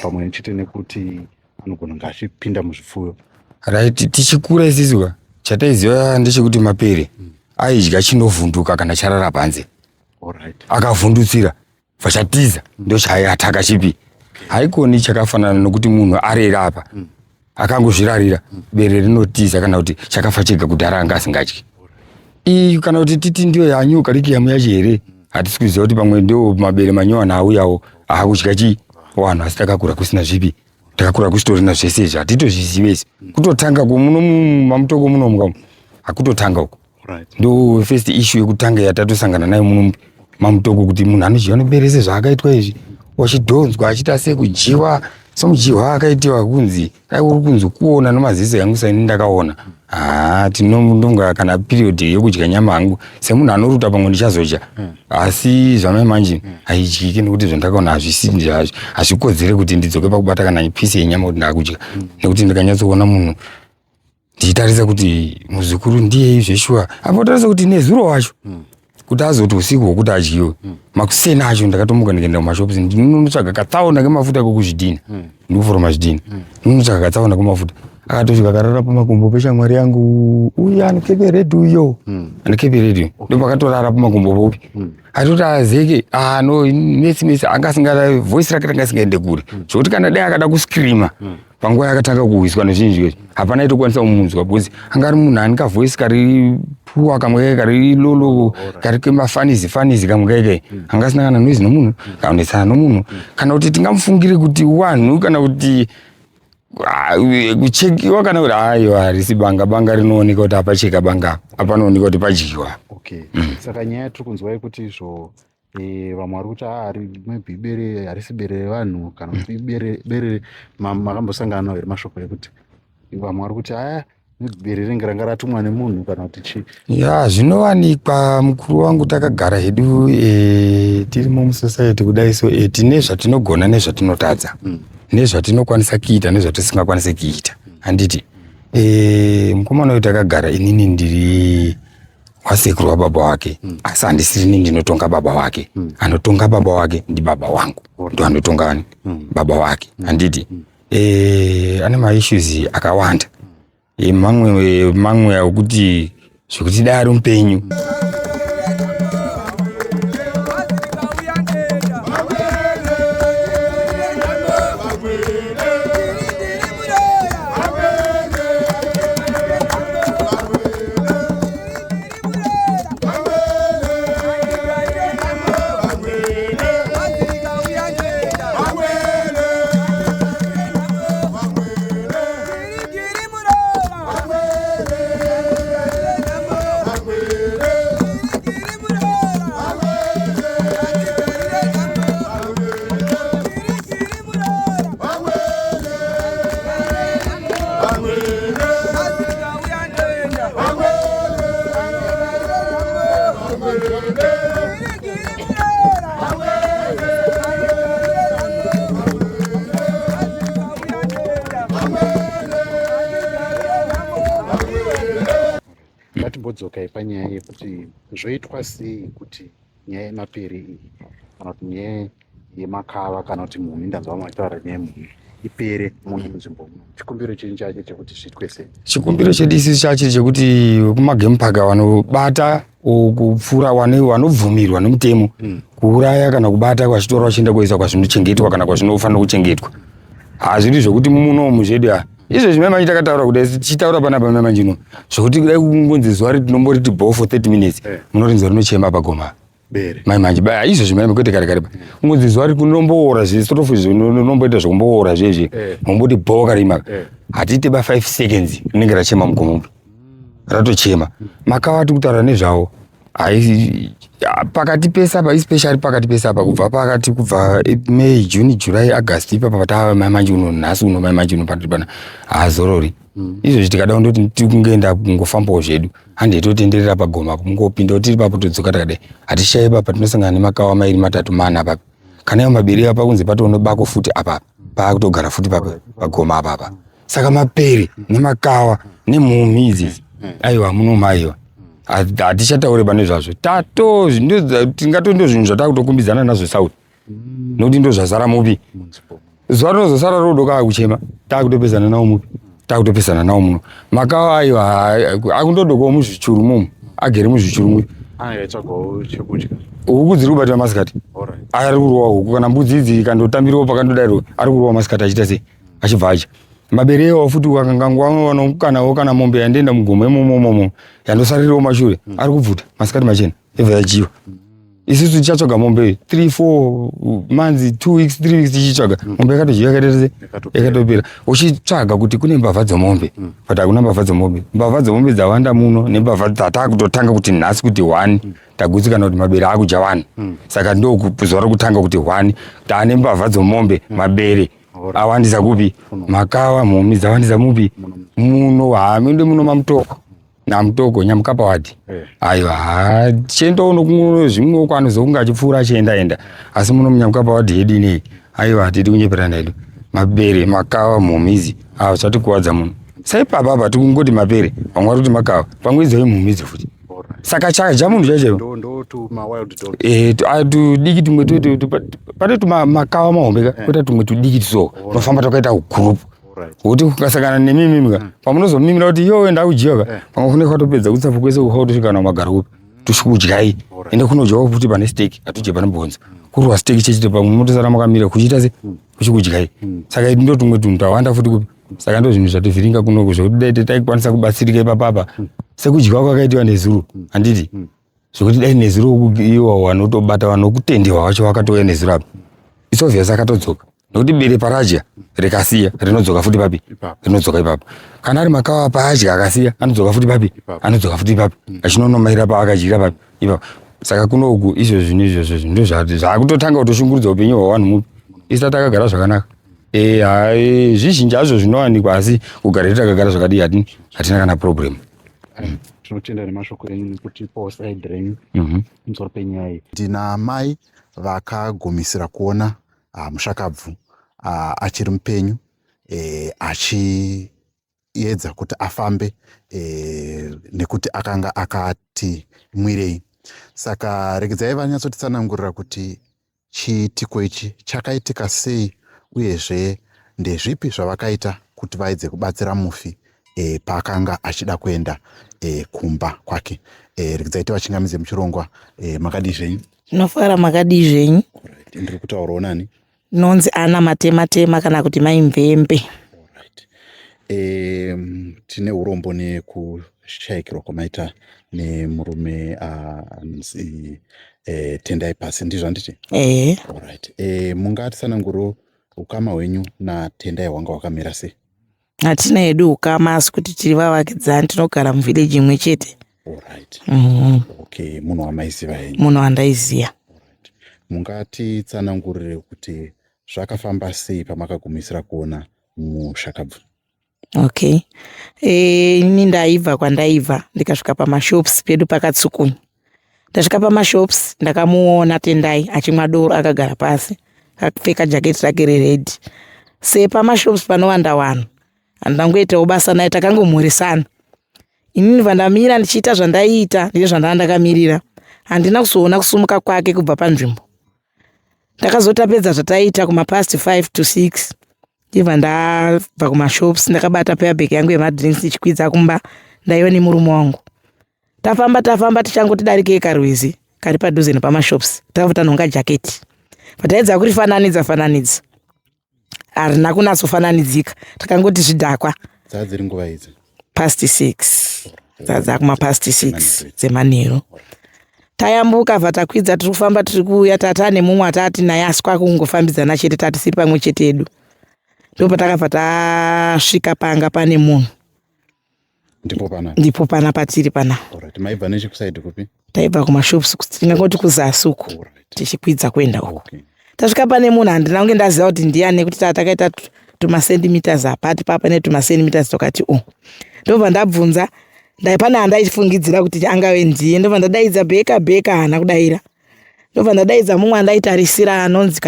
pamwe chete nekuti anogona kunge achipinda muzvipfuyo. Right, tichikura isisuka chataiziva ndechekuti mapere aidya chinovhunduka kana charara panze. Akavhundutsira vachatiza ndo chaiataka chipi. Haikoni chakafanana nokuti munhu arera apa akangozvirarira bere rinotiza kana kuti chakafa chega kudhara anga asingadyi. Iyi kana kuti titi ndiyo yanyuka rikiyamu yacho here, hatisi kuziva kuti pamwe ndo mabere manyowana auyawo akudya chii wanhu asi takakura kusina zvipi, takakura kusitorina zvese izvi hatitozvizivesi. Kutotanga kumuno mamutoko muno mukamu hakutotanga uko ndo first issue yekutanga yatatosangana nayo muno mamutoko kuti munhu anoziva noberese zvaakaitwa izvi wachidhonzwa achita sekujiwa somujiwa akaitiwa kunzi uri kunzi kuona nomaziso yangu saini ndakaona tinonga kana period yekudya nyama yangu semunhu anoruta pamwe ndichazodya asi zvamanje haidyiki nekuti zvandakaona hazvikodzere kuti ndidzoke pakubata kana pisi yenyama kuti ndakudya nekuti ndikanyatsoona munhu ndichitarisa kuti muzukuru ndiye izveshuwa apotarisa kuti nezuro wacho kuti azoti usiku hwokuti adyiwe makuseni acho ndakatomuka ndikaenda kumashopusi ndinotsvaga katsaona kemafuta kokuzvidhina ndikuforoma zvidhina ndinotsvaga katsaona kemafuta akatosvika akarara pamakumbo peshamwari yangu uya anokepe redhi uyo anokepe redhi ndo pakatorara pamakumbo popi atoti azeke no mesi anga asingada voice rake ranga asingaende kure zvokuti kana dai akada kuskrima panguva yakatanga kuwiswa nezvinhu izvozvo hapana itokwanisa kumunzwa because anga ari munhu anika voice kari puwa kamwe kari lolo kari kemafanizi kamwe kaikai anga asina kana noizi nomunhu kaonetsana nomunhu kana kuti tingamufungire kuti wanhu kana kuti kuchekiwa kana kuti aiwa harisi banga rinooneka kuti apacheka banga apanooneka kuti padyiwa. Saka nyaya tiri kunzwa yekuti izvo vamwe vari kuti maybe ibere harisi bere revanhu kana kuti bere makambosangana nawo here mashoko ekuti vamwe vari kuti bere ringe ranga ratumwa nemunhu kana kuti chii? Zvinowanikwa mukuru wangu takagara hedu tirimo musociety kudai so tine zvatinogona nezvatinotadza nezvatinokwanisa kuita nezvatisingakwanisi kuita handiti mukomana uyu takagara inini ndiri wasekuru wababa wake asi handisiri ini ndinotonga baba wake anotonga baba wake ndi baba wangu ndo anotonga baba wake handiti ane maissues akawanda mamwe akuti zvekuti dai ari mupenyu Ngatimbodzokei panyaya yekuti zvoitwa sei kuti nyaya yemapere iyi kana kuti nyaya yemakava kana kuti mhumhi ndanzwa machitaura nyaya yemhumhi ipere munzvimbo muno. Chikumbiro chenyu chacho chekuti zviitwe sei? Chikumbiro chedu isusu chacho chekuti kumagame park vanobata kupfuura vanobvumirwa nemutemo kuuraya kana kubata kwazvitora vachienda kuisa kwazvinochengetwa kana kwazvinofanira kuchengetwa hazviri zvokuti munomu zvedu izvo zvimai takataura kudai tichitaura panapa manje ino zvokuti kudai kungonzi zuva ritinomboriti ball for 30 minutes munorinzwa rinochema pagoma mai manje izvo zvimai kwete kare kungonzi zuva rikunomboora zvisitofu zvinomboita zvokumboora zvezve momboti ball karima hatiite 5 seconds rinenge rachema mugomomo ratochema makava tikutaura nezvavo pakati pesapa especially pakati pesapa kubva May June July August ipapa patava manje uno nhasi uno manje uno patipana azorori izvo zvitikada ndoti tikungoenda kungofambawo zvedu handi totenderera pagoma kungopinda tiri papo todzoka takadai hatishayi papa tinosangana nemakawa mairi matatu mana apa kana yo mabiri apa kunze patonobako futi apa pakutogara futi pagoma apa saka mapere nemakawa nemhumhi idzi aiwa munoma aiwa hatichataure pane zvazvo tingatondo zvinhu zvatakutokumbidzana nazvo South nokuti ndo zvazara mupi zuva rinozosara rodoka akuchema takutopesana nawo mupi takutopesana nawo muno Makawa ayo akundodokawo muzvichuru momo agere muzvichuru mupi huku dziri kubatira masikati ari kurwa huku kana mbudzi idzi kandotambirawo pakandodairo ari kurwa masikati achita sei achibva acha mabere ewo futi ukakanganwanokanawo kana mombe yandienda mugomo imomomomo yandosarirawo mashure ari kubvuta masikati machena ebva yachiwa isusu tichatsvaga mombe 3-4 months 2 weeks 3 weeks tichitsvaga mombe yakatojiwa yakatopera uchitsvaga kuti kune mbavha dzemombe but hakuna mbavha dzemombe mbavha dzemombe dzawanda muno nembavha dzatakutotanga kuti nhasi kuti 1 tagutsikana kuti mabere akuja 1 saka ndokuzuva rokutanga kuti 1 taane mbavha dzemombe mabere awandisa kupi Makawa mhumbi dzawandisa mupi muno hamende muno mamutoko namutoko Nyamukapa wadi aiwa tiendawo nokuno zvimwe kwanozokunga achipfuura achienda asi muno muNyamukapa wadi yedu inei aiwa tiri kunyeperana hedu mabere Makawa mhumbi awo chatikuwadza muno saipapa tikungoti mapere vamwe vari kuti Makawa pamwe dzai mhumbi futi saka chaja munhu chacho tudiki tumwe pane Makawa mahombe kwete tumwe tudiki so unofamba takaita group kuti ukasangana nemimimika pamunozomimira kuti yo enda kujiwa pamwe kune kwatopedza kutsafu kwese ukatosvika namagara upi tushikudyai ende kunodyawo futi pane steak atudye pane bonza kurwa steak chechite pamwe motosara makamira kuchiita se kuchikudyai saka iti ndo tumwe tunhu tawanda futi kupi saka ndo zvinhu zvativhiringa kunoko zvokuti dai taikwanisa kubatsirika ipapapa sekudyiwa kwakaitiwa nezuro handiti zvokuti dai nezuro iwo wanotobata vanokutendewa wacho wakatouya nezuro apa isovhiyasi akatodzoka nokuti bere paradya rikasiya rinodzoka futi papi rinodzoka ipapo kana ari Makawa paadya akasiya anodzoka futi papi anodzoka futi ipapo achinonomaira paakadyira papi ipapo saka kunoku izvo zvinhu izvozvo ndo zvakutotanga kutoshungurudza upenyu hwavanhu mupi isati takagara zvakanaka zvizhinji hazvo zvinowanikwa asi kugara takagara zvakadii hatina kana problem. Tinotenda nemashoko enyu kuti pauside renyu musoro penyaya iyi ndina mai vakagumisira kuona Mushakabvu achiri mupenyu achiedza kuti afambe nekuti akanga akati mwirei. Saka regedzai vanyatsotitsanangurira kuti chiitiko ichi chakaitika sei uyezve ndezvipi zvavakaita kuti vaedze kubatsira mufi paakanga achida kuenda kumba kwake. Regedzai vachingamidze muchirongwa makadii zvenyu? Ndinofara makadii zvenyu? Ndiri kutaurawo nani? Nonzi Ana Matema kana kuti Maimvembe. Tine urombo nekushayikirwa kwamaita nemurume anzi Tendai Pasi, ndizvo handiti? Mungatitsanangurawo ukama hwenyu naTendai hwanga hwakamira sei? Hatina hedu ukama asi kuti tiri vavakidzani, tinogara muvhileji imwe chete. Munhu wamaiziva henyu? Munhu wandaiziva. Mungatitsanangurire kuti zvakafamba sei pamakagumisira kuona Mushakabvu? Ini ndaibva kwandaibva ndikasvika pamashops pedu pakatsukunya. Ndasvika pamashops ndakamuona Tendai achimwa doro akagara pasi akapfeka jaketi rake reredhi. Pamashops panowanda vanhu handangoitawo basa naye, takangomhoresana. Ini ndibva ndamira ndichiita zvandaiita ndizvo zvandanga ndakamirira. Handina kuzoona kusumuka kwake kubva panzvimbo. Ndakazotapedza zvataita kuma past 5 to 6. Ndibva ndabva kumashops ndakabata payabag yangu yemadrinks ndichikwidza kumba ndaiona murume wangu. Tafamba tichangoti darikei karwizi kari padhuze nepamashops takafuta nhonga jaketi. Pataedza kurifananidza harina kunatsofananidzika, takangoti zvidhakwa. Dzadziri nguva idzi? Past 6. Dzadzakuma past 6 dzemanheru. Tayambuka vatakwidza tiri kufamba tiri kuuya tatane mumwe atati naye aswa kungofambidzana chete tati siri pamwe chete edu. Ndipo takabva tasvika panga pane munhu. Ndipo pana patiri pana. Maibva nechekusaidi kupi? Taibva kumashops tingangoti kuzasi uko tichikwidza kuenda uko. Tasvika pane munhu handina kunge ndaziva kuti ndiani nekuti takaita tumasentimeters apati papa netumasentimeters tokati ndobva ndabvunza pane handaifungidzira kuti angave ndiye. Ndobva ndadaidza bheka hana kudaira. Ndobva ndadaidza mumwe andaitarisira anonzi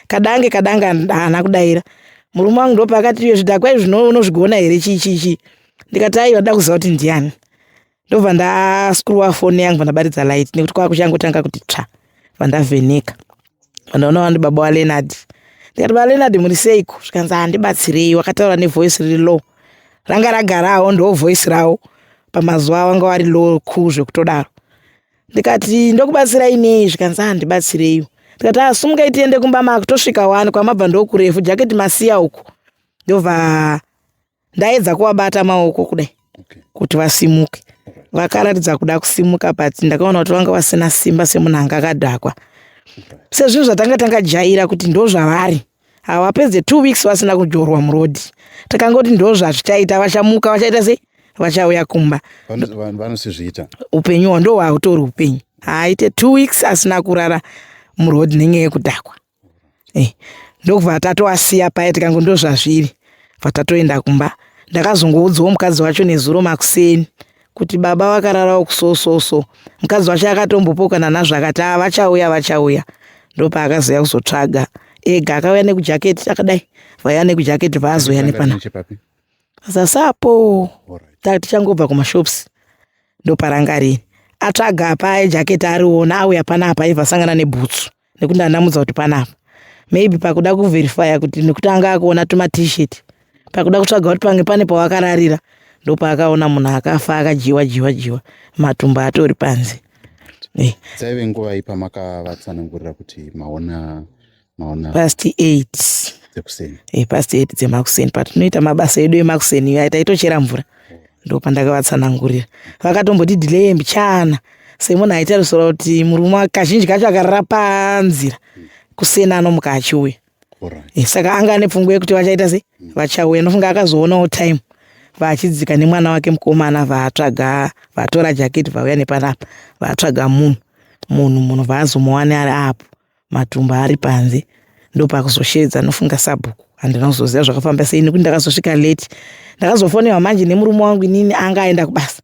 Kadange hana kudaira. Murume wangu ndopa akati iyo zvidhakwa izvi unozvigona here chichi? Ndikati aiwa nda kuziva kuti ndiani. ndobva ndascrewa foni yangu vandabaridza light nekuti kwakuchangotanga kuti tsva vandavheneka vandaona vandi baba waLeonard ndikati baba Leonard muri seiko zvikanzi handibatsirei wakataura nevoice riri low ranga ragarawo ndo voice rawo pamazuva wanga wari low zvekutodaro ndikati ndokubatsirai nei zvikanzi handibatsireiwo ndikati sumukai tiende kumba mako tosvika 1 kwamabva ndokurefu jaketi masiya uku ndobva ndaedza kuwabata maoko kudai kuti vasimuke vakaratidza kuda kusimuka but ndakaona kuti vanga vasina simba semunhu anga akadhakwa sezvinhu zvatanga jaira kuti ndo zvavari havapedze 2 weeks vasina kujorwa murodhi takangoti ndo zvazvichaita vachamuka vachaita sei vachauya kumba vanosizviita upenyu ndo hwautori upenyu haaite 2 weeks asina kurara murodhi nenyaya yekudhakwa ndokubva tatoasiya paya tikango ndo zvazviri vatatoenda kumba ndakazongoudzawo mukadzi wacho nezuro makuseni kuti baba vakararawo kusososo mukadzi wacho akatombopokana nazvo akati vachauya ndopaakazoya kuzotsvaga ega akauya nekujaketi akadai vaya nekujaketi vaazoya nepana sasapo tichangobva kumashops ndoparangarini atsvaga pa jaketi ariona auya panapa aibva asangana nebhutsu nekuti ndandamudza kuti panapa maybe pakuda kuverifya kuti nekuti anga akuona tuma t-shirt pakuda kutsvaga kuti pange pane pawakararira ndopaakaona munhu akafa akajiwa matumbu atori panze dzaive nguva ipa makavatsanangurira kuti maona past 8 dzekuseni past 8 dzemakuseni patinoita mabasa edu emakuseni taitochera mvura ndopandakavatsanangurira vakatomboti delay mbichana semunhu aitarisira kuti murume kazhinji kacho akarara panzira kusena anomuka achiuya saka anga ane pfungwa yekuti vachaita sei vachauya nofunga akazoonawo time vachidzika nemwana wake mukomana vatsvaga vatora jaketi vauya nepanapa vatsvaga munhu vaazomuwana ari apo matumbu ari panze ndopakuzoshedza nofunga sabhuku handinozoziva zvakafamba sei nekuti ndakazosvika late ndakazofonewa manje nemurume wangu inini anga aenda kubasa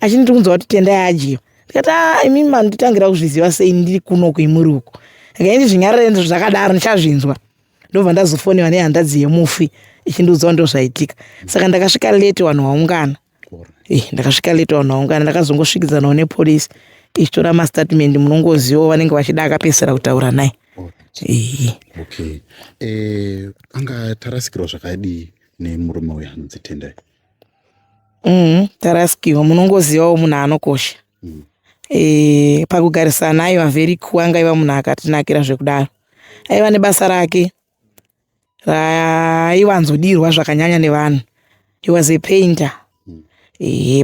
achindiunza kuti tendai ajiwa ndikati imimi manditangira kuzviziva sei ndiri kuno kuimuri uko akaindi zvinyararendo zvakadaro ndichazvinzwa ndobva ndazofonewa nehandadzi yemufi ichindiudzawo ndo zvaitika saka ndakasvika late vanhu vaungana ndakazongosvikidzanawo nepolisi ichitora mastatement munongozivawo vanenge vachida akapesera kutaura naye anga tarasikirwa zvakadii nemurume uyu anonzi Tendai tarasikirwa munongozivawo munhu anokosha pakugarisana aiva very cool anga aiva munhu akatinakira zvekudaro aiva nebasa rake raivanzodirwa zvakanyanya nevanhu. He was a painter.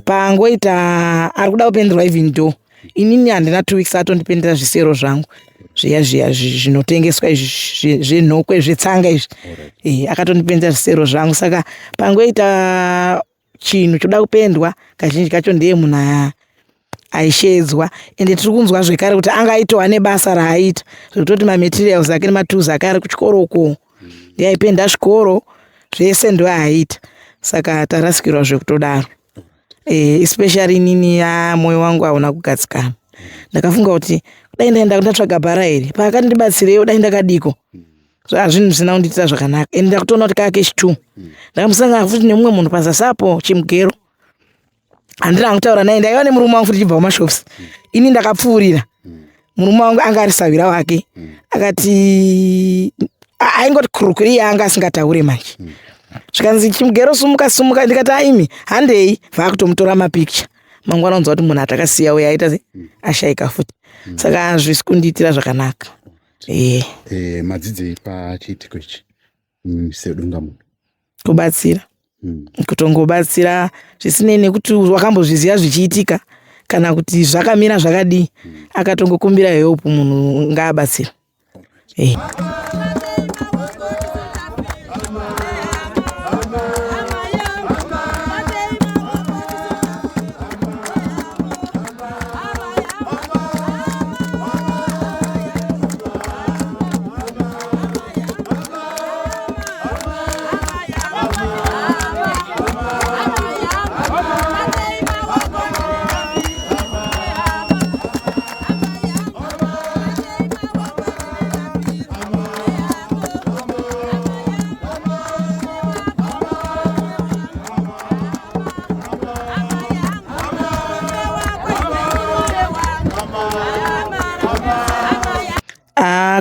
Pangoita ari kuda kupenderwa even though inini handina 2 weeks atondipendera zvisero zvangu zviya zvinotengeswa zvenhokwe zvetsanga izvi akatondipendera zvisero zvangu. Saka pangoita chinhu choda kupendwa kazhinji kacho ndiye munhu aishedzwa. Ende tiri kunzwa zvekare kuti anga aitowa nebasa raaita zvekutoti mamaterials ake nematools ake ari kuchikoro uko ndiye aipenda zvikoro zvese ndo aiita. Saka tarasikirwa zvekutodaro. Especially nini mwoyo wangu hauna kugadzikana. Ndakafunga kuti dai ndaenda kundatsvaga bhara here pakandibatsirewo dai ndakadiko. Zvinhu zvisina kundiitira zvakanaka. Ende ndakutoona kuti kake chitu. Ndakamusangana futi nemumwe munhu pazasapo chimugero. Handina kutaura naye ndaiva nemurume wangu futi chibva kumashops. Ini ndakapfuurira. Murume wangu anga ari savira wake. Akati aingoti kurukuri yanga asingataure manje. Zvikanzi chimugero sumuka ndikati aimi handei vakutomutora mapikicha. Mangwana unzwa kuti munhu atakasiya uya aita ashaika futi. Saka hazvisi kundiitira zvakanaka. Madzidzi pachiitiko ichi sedunga munhu kubatsira. Kutongobatsira zvisinei nekuti wakambozviziva zvichiitika kana kuti zvakamira zvakadii. Akatongokumbira help munhu ngaabatsira.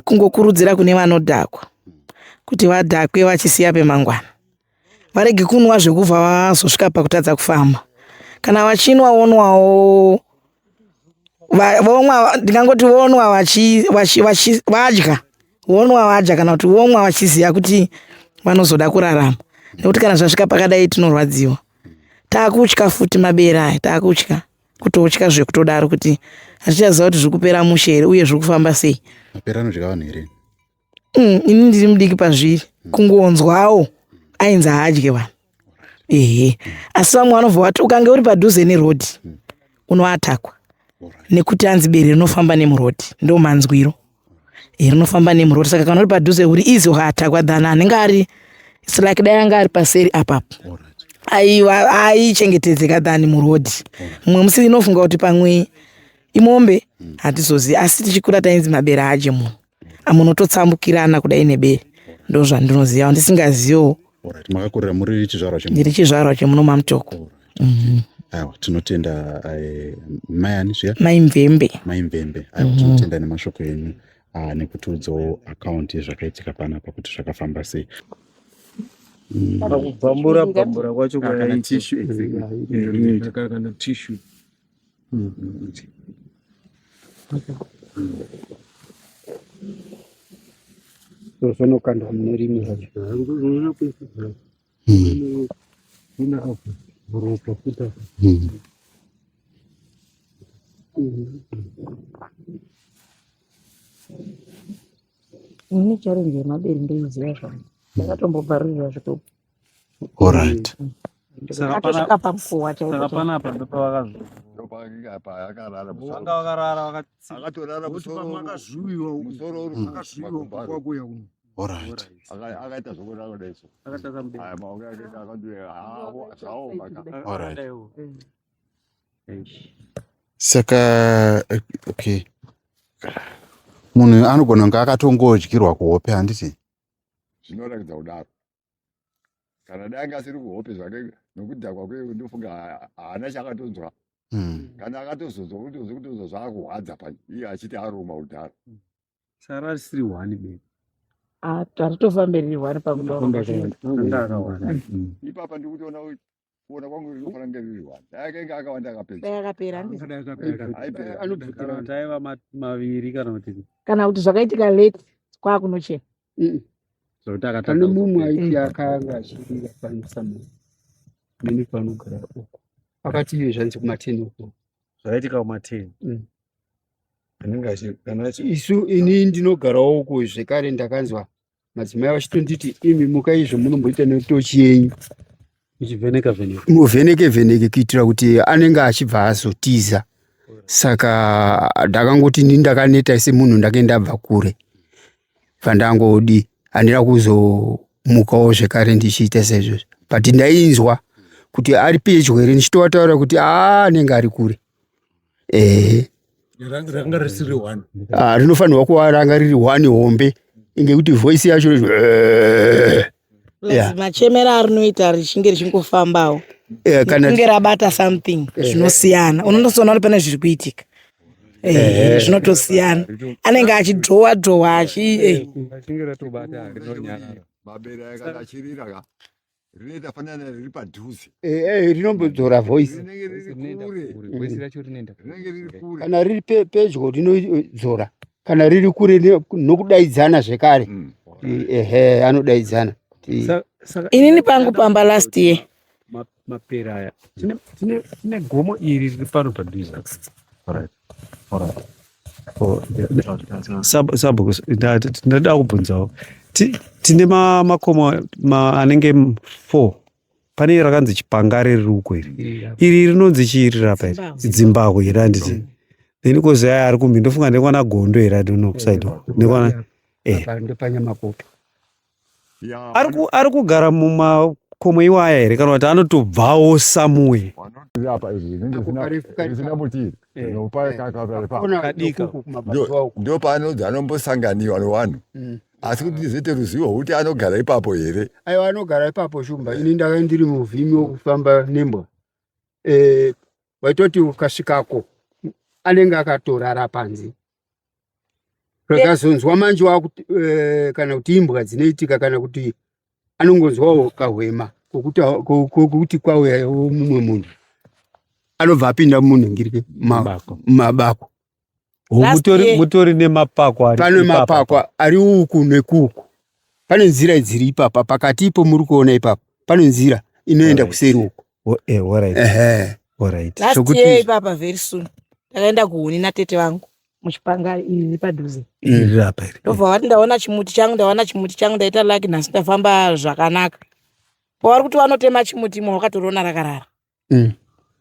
kungokurudzira kune vanodhakwa kuti vadhakwe vachisiya pemangwana, varege kunwa zvekubva vazosvika pakutadza kufamba. Kana vachinwa vonwawo ndingangoti vonwa vadya, vonwa vadya, kana kuti vomwa vachiziva kuti vanozoda kurarama. Nekuti kana zvasvika pakadai tinorwadziwa. Taakutya futi mabere aya, taakutya kutotya zvekutodaro kuti hatichaziva kuti zviri kupera mushe here uye zviri kufamba sei. Mapere anodya vanhu here? Ini ndiri mudiki pazviri, kungonzwawo ainzi haadye vanhu. Ehe, asi vamwe vanobva vati ukange uri padhuze nerodhi unoatakwa, nekuti anzi bere rinofamba nemurodhi, ndo manzwiro. Rinofamba nemurodhi, saka kana uri padhuze uri izi ukaatakwa dhana anenge ari it's like dai anga ari paseri apapo. Aichengetedzeka dhani murodhi. Mumwe musi inofunga kuti pamwe imombe hatizozivi, asi tichikura tainzi mabere haadye munhu. Munototsambukirana kudai nebere. Ndo zvandinoziva, ndisingaziviwo. Makakurira muri chizvarwa chemuno? Ndiri chizvarwa chemuno Mamutoko. Aiwa, tinotenda mai ani zviya? Mai Mvembe. Mai Mvembe. Aiwa, tinotenda nemashoko enyu nekutiudzawo akaunti zvakaitika panapa kuti zvakafamba sei. Bambura kwacho kana tissue kana tissue. Zvinokandwa mune rimwe racho. Ini charinge mabere ndoiziva zvangu. Ndakatombobvarirwa zvitoko. Alright. Akasvika papfuwa chaipo. Saka panapa ndopavakazviwa. Akatorara musoro Alright. akaita zvokuda kudai so. Aya maonge akaita Alright. Saka okay. Munhu anogona kunge akatongodyirwa kuhope handiti? Zvinoratidza kudaro. Kana dai anga asiri kuhope zvake nokudhakwa kwe ndofunga haana chakatonzwa. Kana akatozonzwa kuti zvakurwadza pa iye achiti aruma kudhara. Sara risiri wani be. Haritofambiri rwari pakudaro. Ipapa ndikutoona kuona kwangu rinofana kunge riri wani. Dai akanga akawanda akapedza. Dai akapera. Kana kuti aiva maviri kana kuti. Kana kuti zvakaitika late kwakunochena. Pane mumwe aiti akanga achirira panosamwa. Mini panogara uko. Akati iye zvanzi kuma10 uko. Zvaitika kuma10. Isu ini ndinogarawo uko zvekare ndakanzwa madzimai vachitonditi imi mukaizvo munomboita netochi yenyu. Muvheneke kuitira kuti anenge achibva azotiza. Saka ndakangoti ini ndakaneta semunhu ndakaenda ndabva kure. Pandangodi handina kuzomukawo zvekare ndichiita saizvozvo. But ndainzwa kuti ari pedyo here ndichitotaura kuti anenge ari kure. Ranga risiri wani. Rinofanirwa kuva ranga riri wani hombe. Ngekuti voice yacho machemera arinoita richinge richingofambawo. Kunge rabata something zvinosiyana. Unondosona kuti pane zviri kuitika. Zvinotosiyana. Anenge achidrowa achinge ratobata rinonyarara. Mabere akanga achirira ka. Rinoita fanana riri padhuze. Rinombodzora voice. Voice racho rinoenda. Kana riri pedyo rinodzora. Kana riri kure nokudaidzana zvekare. Anodaidzana. Inini pangu pamba last year. Mapere aya. Tine gomo iri riri pano padhuze. Alright. Sabu ndada kubvunzawo. Tine makomo anenge 4. Pane rakanzi Chipangare riri uko iri. Iri rinonzi chiiri rapa iri. Zimbabwe iri handiti. Then because ari kumbi ndofunga ndekwana Gondo iri kuside. Ndekwana Ndepanyamakoto. Ari kugara mumakomo iwaya here kana kuti anotobvawo somewhere. Apa izvi zvisina mutiri. Ndio paanodzi anombosanganiwa nevanhu. Asi kuti ndizoite ruzivo rwekuti anogara ipapo here. Aiwa, anogara ipapo shumba. Ini ndanga ndiri muvhimi wokufamba nembwa. Waitoti ukasvikako anenge akatorara panze. Rakazonzwa manje wakuti kana kuti imbwa dzinoitika kana kuti anongonzwawo kahwema kokuti kwauya mumwe munhu anobva apinda munhingirike mabako. Mutori nemapako pane mapako ari uku nekuku. Pane nzira dziri ipapa pakati ipo muri kuona ipapa pane nzira inoenda kuseri uko. Last year ipapa very soon takaenda kuhuni natete vangu muchipanga iri padhuze. Ndobva wati ndaona chimuti changu ndaita laki nhasi ndafamba zvakanaka. Pavari kuti vanotema chimuti imo wakatoroona rakarara.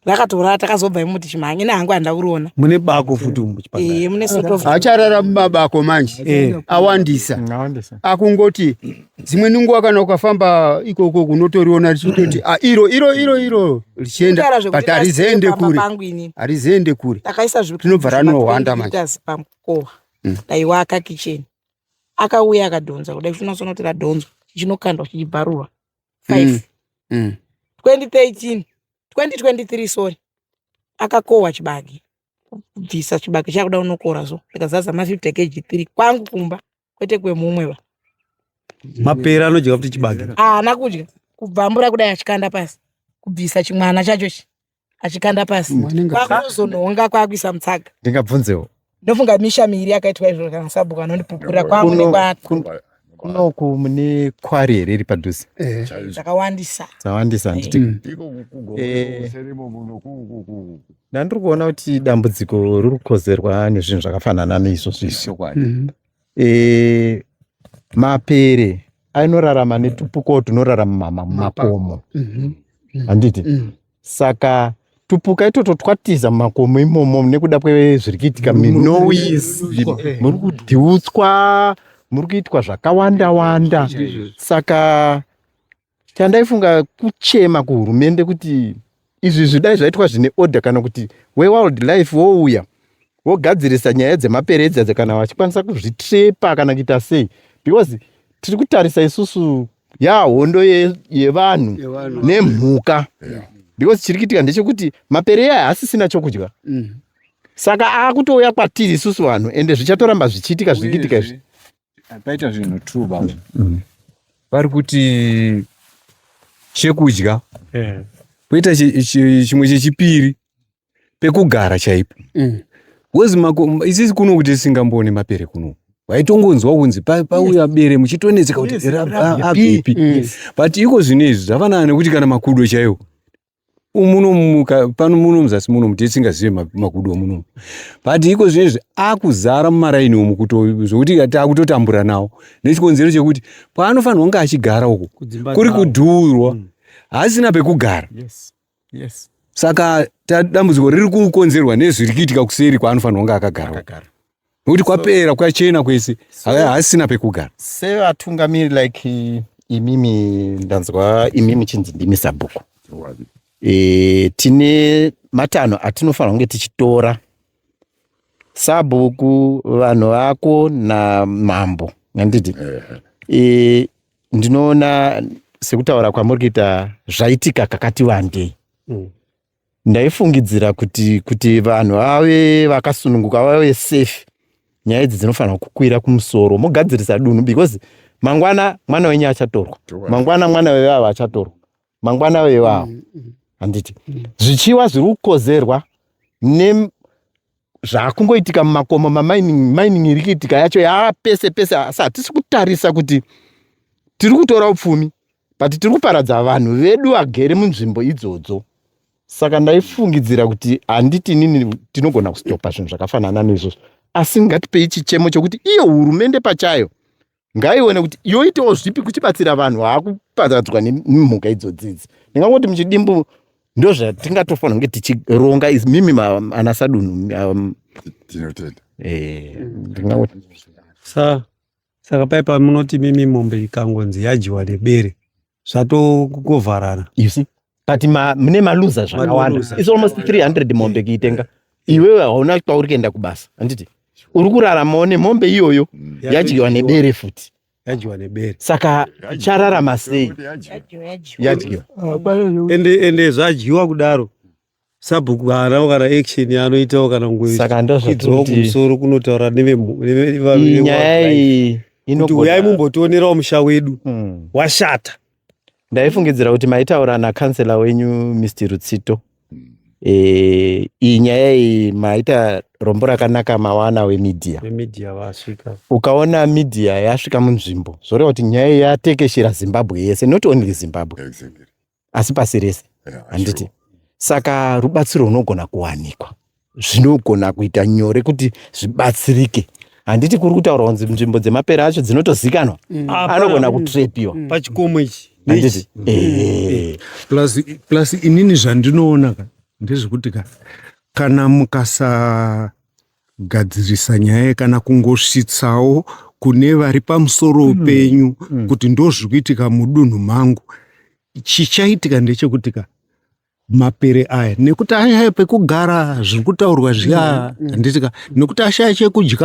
Rakatorara takazobva imuti chimhanye nehangu handakuriona. Mune bako futi muchipanga. Mune sotofu. Acharara mumabako manje. Awandisa. Akungoti dzimweni nguva kana ukafamba ikoko kunotoriona richitoti iro richienda but harizoende kure. Takaisa zviri tinobva ranohwanda manje. Pamukova. Daiwaka kicheni. Akauya akadhonza kudai kuti unosonoti radhonzwa chinokandwa chichibharurwa 5 2023 sorry akakohwa chibage kubvisa chibage chakuda unokora so ikazaza 50 kg 3 kwangu kumba kwete kwemumwe va mapera anodya kuti chibage ana kudya kubvambura kudai achikanda pasi kubvisa chimwana chacho achikanda pasi kwakuzononga kwakuisa mutsaga. Ndingabvunzewo ndofunga misha miri yakaitwa izvo kana sabhuka anondipupura kwangu nekwato kunoku mune kwari here iri padhuze. Dzawandisa nditi ndandiri kuona kuti dambudziko riri kukozerwa nezvinhu zvakafanana neizvozvo. Mapere ainorarama netupuko tunorarama mumakomo handiti. Saka tupuka itoto twatiza mumakomo imomo nekuda kwezviri kuitika minoise muri kudhiutswa muri kuitwa zvakawanda. Saka chandaifunga kuchema kuhurumende kuti izvi zvidai zvaitwa zvine order kana kuti weWildlife wouya wogadzirisa nyaya dzemapere idzi kana vachikwanisa kuzvitrepa kana kuita sei, because tiri kutarisa isusu hondo yevanhu nemhuka. Because chiri kuitika ndechekuti mapere aya asisina chokudya. Saka akutouya kwatiri isusu vanhu ende zvichatoramba zvichiitika zvichiitika izvi. Paita zvinhu true baba. Pari kuti chekudya. Poita chimwe chechipiri pekugara chaipo. Wezi isisi kuno kuti singambone mapere kuno. Waitongonzwa kunzi pauya bere muchitonetseka kuti apipi. But iko zvinezvi zvafanana nekuti kana makudo chaiwo. Pano muno muzasi muno mutesingazive makudo muno. But iko zvinezvi akuzara mumaraini umu zvokuti akutotambura nawo. Nechikonzero chekuti paanofanirwa kunge achigara uko kuri kudhurwa hasina pekugara. Saka dambudziko riri kukonzerwa nezviri kuitika kuseri kwaanofanirwa kunge akagara. Nokuti kwapera kwachena kwese hasina pekugara. Sevatungamiri like imimi ndanzwa imimi chinzi ndimi sabhuku. Tine matanho atinofanira kunge tichitora. Sabhuku, vanhu vako namambo nganditi. Ndinoona sekutaura kwamuri kuita zvaitika kakati wandei. Ndaifungidzira kuti vanhu vave vakasununguka vave safe. Nyaya idzi dzinofanira kukwira kumusoro mogadzirisa dunhu because mangwana mwana wenyu achatorwa. Mangwana mwana wevava achatorwa. Mangwana wevava handiti. Zvichiwa zviri kukozerwa zvakungoitika mumakomo mining iri kuitika yacho pese pese. Asi hatisi kutarisa kuti tiri kutora upfumi but tiri kuparadza vanhu vedu vagere munzvimbo idzodzo. Saka ndaifungidzira kuti handiti nini tinogona kustopa zvinhu zvakafanana neizvozvo. Asi ngatipei chichemo chokuti iyo hurumende pachayo ngaione kuti yoitawo zvipi kuchibatsira vanhu vakuparadzwa nemhuka idzodzidzi. Ndingangoti muchidimbu ndozvatingatofanira kunge tichironga mimi anasadunhu tinotenda. Saka paipa munoti mimi mombe ikangonzi yadyiwa nebere zvatokugovharana. You see? But mune maluza zvakawanda. It's almost 300 mombe kuitenga. Iwewe hauna kwauri kuenda kubasa. Handiti? Uri kuraramawo nemombe iyoyo yadyiwa nebere futi. Yadyiwa nebere. Saka chararama sei? Yadyiwa. Ende zvadyiwa kudaro sabhuku haana kana action yaanoitawo kana ngoidzawo kumusoro kunotaura nyaya iyi kuti uyai mumbotionerawo musha wedu washata. Ndaifungidzira kuti maitaura nakansela wenyu Mr. Rutsito. Iyi nyaya iyi maita rombo rakanaka mawana wemedia. Vasvika. Ukaona media yasvika munzvimbo zvoreva kuti nyaya iyi yatekeshera Zimbabwe yese, not only Zimbabwe. Asi pasi rese. Handiti. Saka rubatsiro runogona kuwanikwa. Zvinogona kuita nyore kuti zvibatsirike. Handiti kuri kutaura kunzi nzvimbo dzemapere acho dzinotozikanwa. Anogona kutrepiwa. Pachikomo ichi. Handiti. Plus inini zvandinoona ndezvekuti kana mukasagadzirisa nyaya kana kungosvitsawo kune vari pamusoro penyu kuti ndozvikuitika mudunhu mangu, chichaitika ndechekuti mapere aya nekuti ashaya pekugara zviri kutaurwa zviya handitika nekuti ashaya chekudya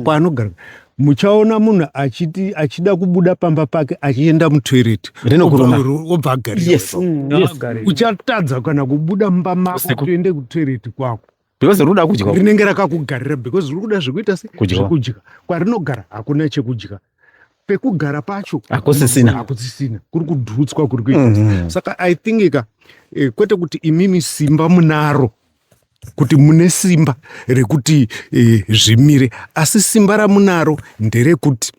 kwaanogara, muchaona munhu achida kubuda pamba pake achienda mutoireti obva agarira. Uchatadza kana kubuda mumba mako toende kutoireti kwako because ruda kudya rinenge rakakugarira because ruri kuda zvekuita sekudya kwarinogara hakuna chekudya, pekugara pacho hakusisina kuri kudhutswa kuri kuita. Saka I think kwete kuti imimi simba munaro kuti mune simba rekuti zvimire, asi simba ramunaro nderekuti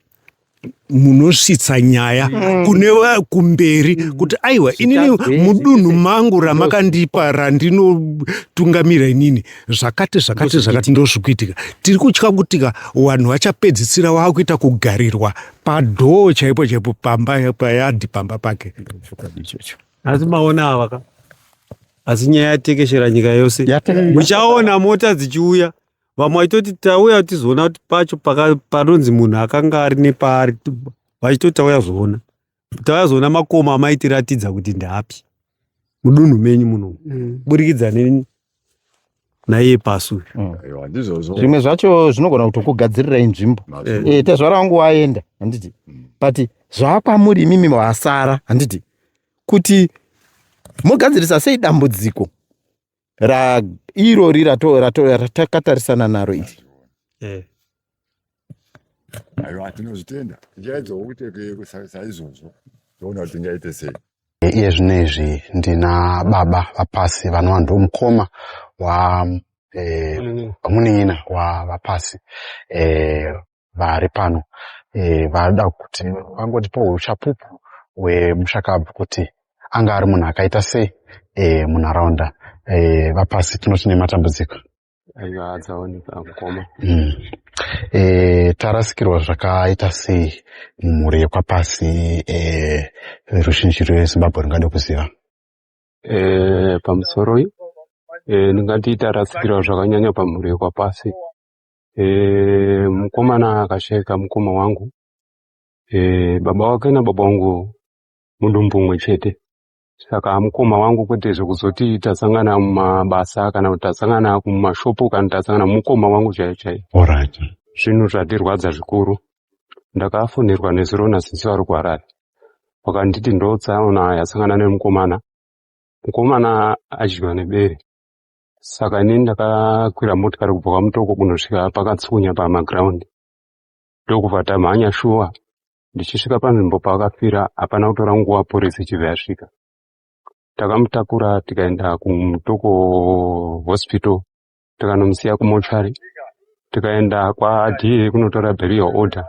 munosvitsa nyaya kune kumberi kuti aiwa inini mudunhu mangu ramakandipa randinotungamira inini zvakati ndozvikuitika. Tiri kutya kutika vanhu vachapedzisira vakuita kugarirwa padhoo chaipo pamba payadhi pamba pake. Asi maona ava asi nyaya yatekeshera nyika yose. Muchaona mota dzichiuya, vamwe vaitoti tauya tizoona kuti pacho panonzi munhu akanga ari nepaari, vachitoti tauya zoona makoma amaitiratidza kuti ndapi mudunhu menyu muno burikidza naiye pasu. Zvimwe zvacho zvinogona kutokugadzirirai nzvimbo tezvara wangu waenda handiti, but zvakwamuri imimi wasara handiti kuti mogadzirisa sei dambudziko irori ratakatarisana naro iri. Aiwa tinozvitenda tichaedzawo kuti saizvozvo toona kuti tingaite sei. Iye zvinezvi ndina baba vapasi vanova ndomukoma wamunin'ina wavapasi vari pano vada kuti vangotipawo uchapupu hwemushakabva kuti anga ari munhu akaita sei munharaunda. Vapasi tinoti nematambudziko adzaoneka mukoma. Tarasikirwa zvakaita sei mumhuri yekwapasi ruzhinji rweZimbabwe ringada kuziva? Pamusoro ndingati tarasikirwa zvakanyanya pamhuri yekwapasi. Mukomana akashayika mukoma wangu, baba wake nababa wangu mudumbu umwe chete. Saka mukoma wangu kwete zvekuzoti tasangana mumabasa kana kuti tasangana kumashopu kana tasangana mukoma wangu chaiyo. Alright. Zvinhu zvatirwadza zvikuru. Ndakafonirwa nezirona sisi vari kuHarare. Vakanditi ndotsaona yasangana nemukomana. Mukomana adyiwa nebere. Saka inini ndakakwira motikari kubva kwaMutoko kunosvika pakatsunya pamaground. Ndokubva tamhanya shuwa. Ndichisvika panzvimbo paakafira hapana kutora nguva polisi ichibva yasvika. Takamutakura tikaenda kuMutoko hospital, tikanomusiya kumochari, tikaenda kwaDA kunotora burial order.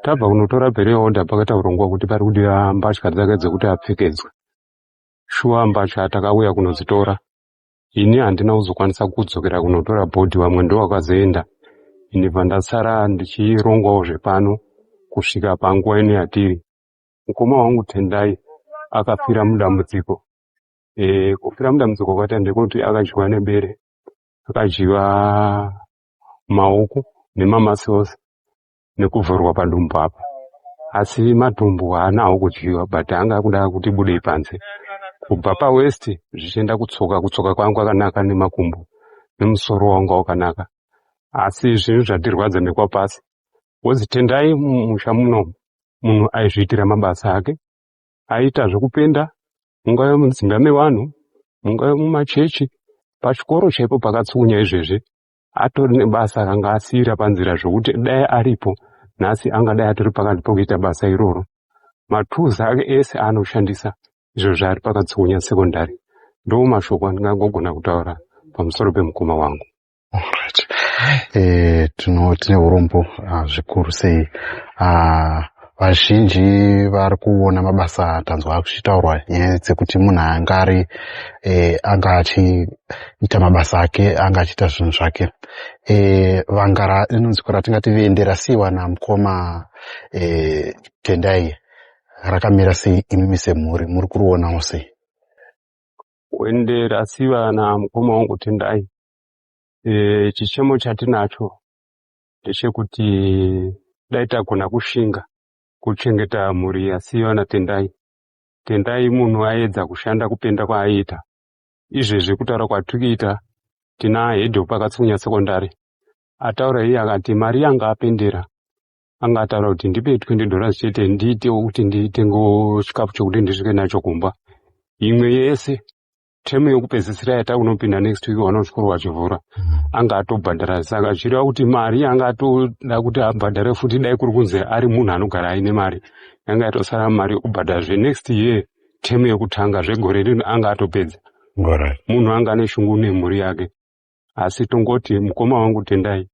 Tabva kunotora burial order pakataurwa nguva kuti pari kudiwa mbatya dzake dzekuti apfekedzwe. Shuwa mbatya takauya kunodzitora. Ini handina kuzokwanisa kudzokera kunotora bhodhi, vamwe ndovakazoenda. Ini pandasara ndichirongwawo zvepano kusvika panguva ino yatiri. Mukoma wangu Tendai akafira mudambudziko. Kufira mudambudziko kwata ndekuti akadyiwa nebere, akadyiwa maoko nemamuscles nekuvhurwa padumbu apa. Asi madumbu haanawo kudyiwa, but anga kuda kuti budei panze. Kubva paWest zvichienda kutsoka kwangu kwakanaka nemakumbo nemusoro wangu wakanaka. Asi zvinhu zvatirwadza nekwapasi. Tendai musha muno munhu aizviitira mabasa ake, aita zvekupenda, mungave mudzimba mevanhu, mungave mumachechi, pachikoro chaipo pakatsukunya izvezvi atori nebasa ranga asiyira panzira zvokuti dai aripo nhasi angadai atori pakati pokuita basa iroro. Matools ake ese anoshandisa izvo zvaari pakatsukunya sekondari. Ndo mashoko andingangogona kutaura pamusoro pemukoma wangu. Tine urombo zvikuru sei. Vazhinji vari kuona mabasa tanzwa kuchitaurwa nyaya dzekuti munhu anga anga achiita mabasa ake, anga achiita zvinhu zvake. Vangara inonzwiko ratingati vende rasiyiwa namukoma Tendai rakamira sei imimi semhuri, muri kurionawo sei? Wende rasiyiwa namukoma wangu Tendai, chichemo chatinacho ndechekuti dai tagona kushinga kuchengeta mhuri yasiyiwa naTendai. Tendai munhu aedza kushanda kupenda kwaaiita. Izvezvi kutaura kwatiriita tina hedhi pakatsukunya sekondari. Ataura iye akati mari yanga apendera. Anga ataura kuti ndipe $20 chete ndiitewo kuti ndiitengo chikafu chokuti ndisvike nacho kumba. Imwe yese temu yokupedzisira yata unopinda next week wanochikoro wachivhura. Anga atobhadhara, saka zvireva kuti mari yanga atoda kuti abhadhare futi dai kuri kunzi ari munhu anogara aine mari. Yanga yatosara mari yokubhadhara next year temu yokutanga zvegore rino anga atopedza. Munhu anga ane shungu nemhuri yake. Asi tongoti mukoma wangu Tendai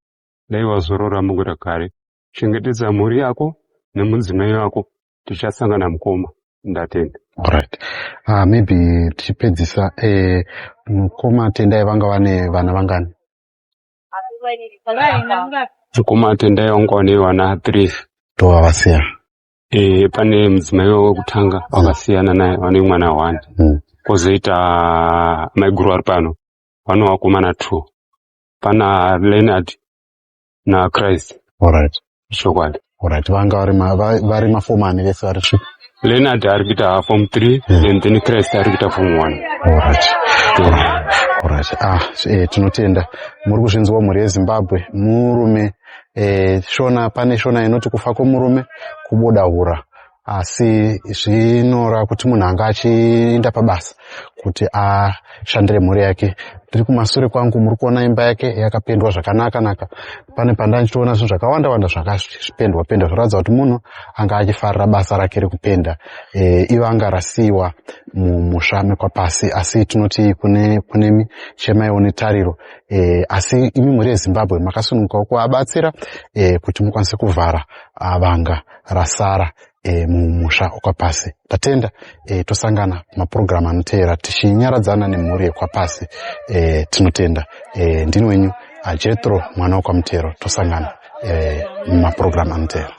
dai wazorora mugore kare. Chengetedza mhuri yako nemudzimai wako, tichasangana mukoma. Ndatenda. Alright. Maybe tichipedzisa mukoma Tendai vanga vane vana vangani? Mukoma Tendai vanga vane vana 3. Ndovavasiya. Pane mudzimai wekutanga vakasiyana naye vane mwana 1. Kozoita maiguru ari pano vane vakomana 2. Pana Leonard na Christ. Alright. Chokwadi. Alright. Vanga vari mafomani vese vari svi. Leonard ari kuita form 3 and then Christ ari kuita form 1. Alright. Alright. Tinotenda muri kuzvinzwa mhuri yeZimbabwe murume shona pane shona inoti kufa kwomurume kubuda hura. Asi zvinora kuti munhu anga achienda pabasa kuti ashandire mhuri yake. Tiri kumashure kwangu muri kuona imba yake yakapendwa zvakanaka. Pane pandandichiona zvinhu zvakawanda zvakapendwa zvoratidza kuti munhu anga achifarira basa rake rekupenda. Ivo anga rasiyiwa mumusha mekwapasi, asi tinoti kune chemaiwo netariro. Asi imi mhuri yeZimbabwe makasunungukawo kuvabatsira kuti mukwanise kuvhara vanga rasara mumusha kwapasi. Tatenda tosangana mapurogiramu anoteera tichinyaradzana nemhuri yekwapasi. Tinotenda. Ndini wenyu Jethro mwana wakwamutero. Tosangana mumapurogiramu anoteera.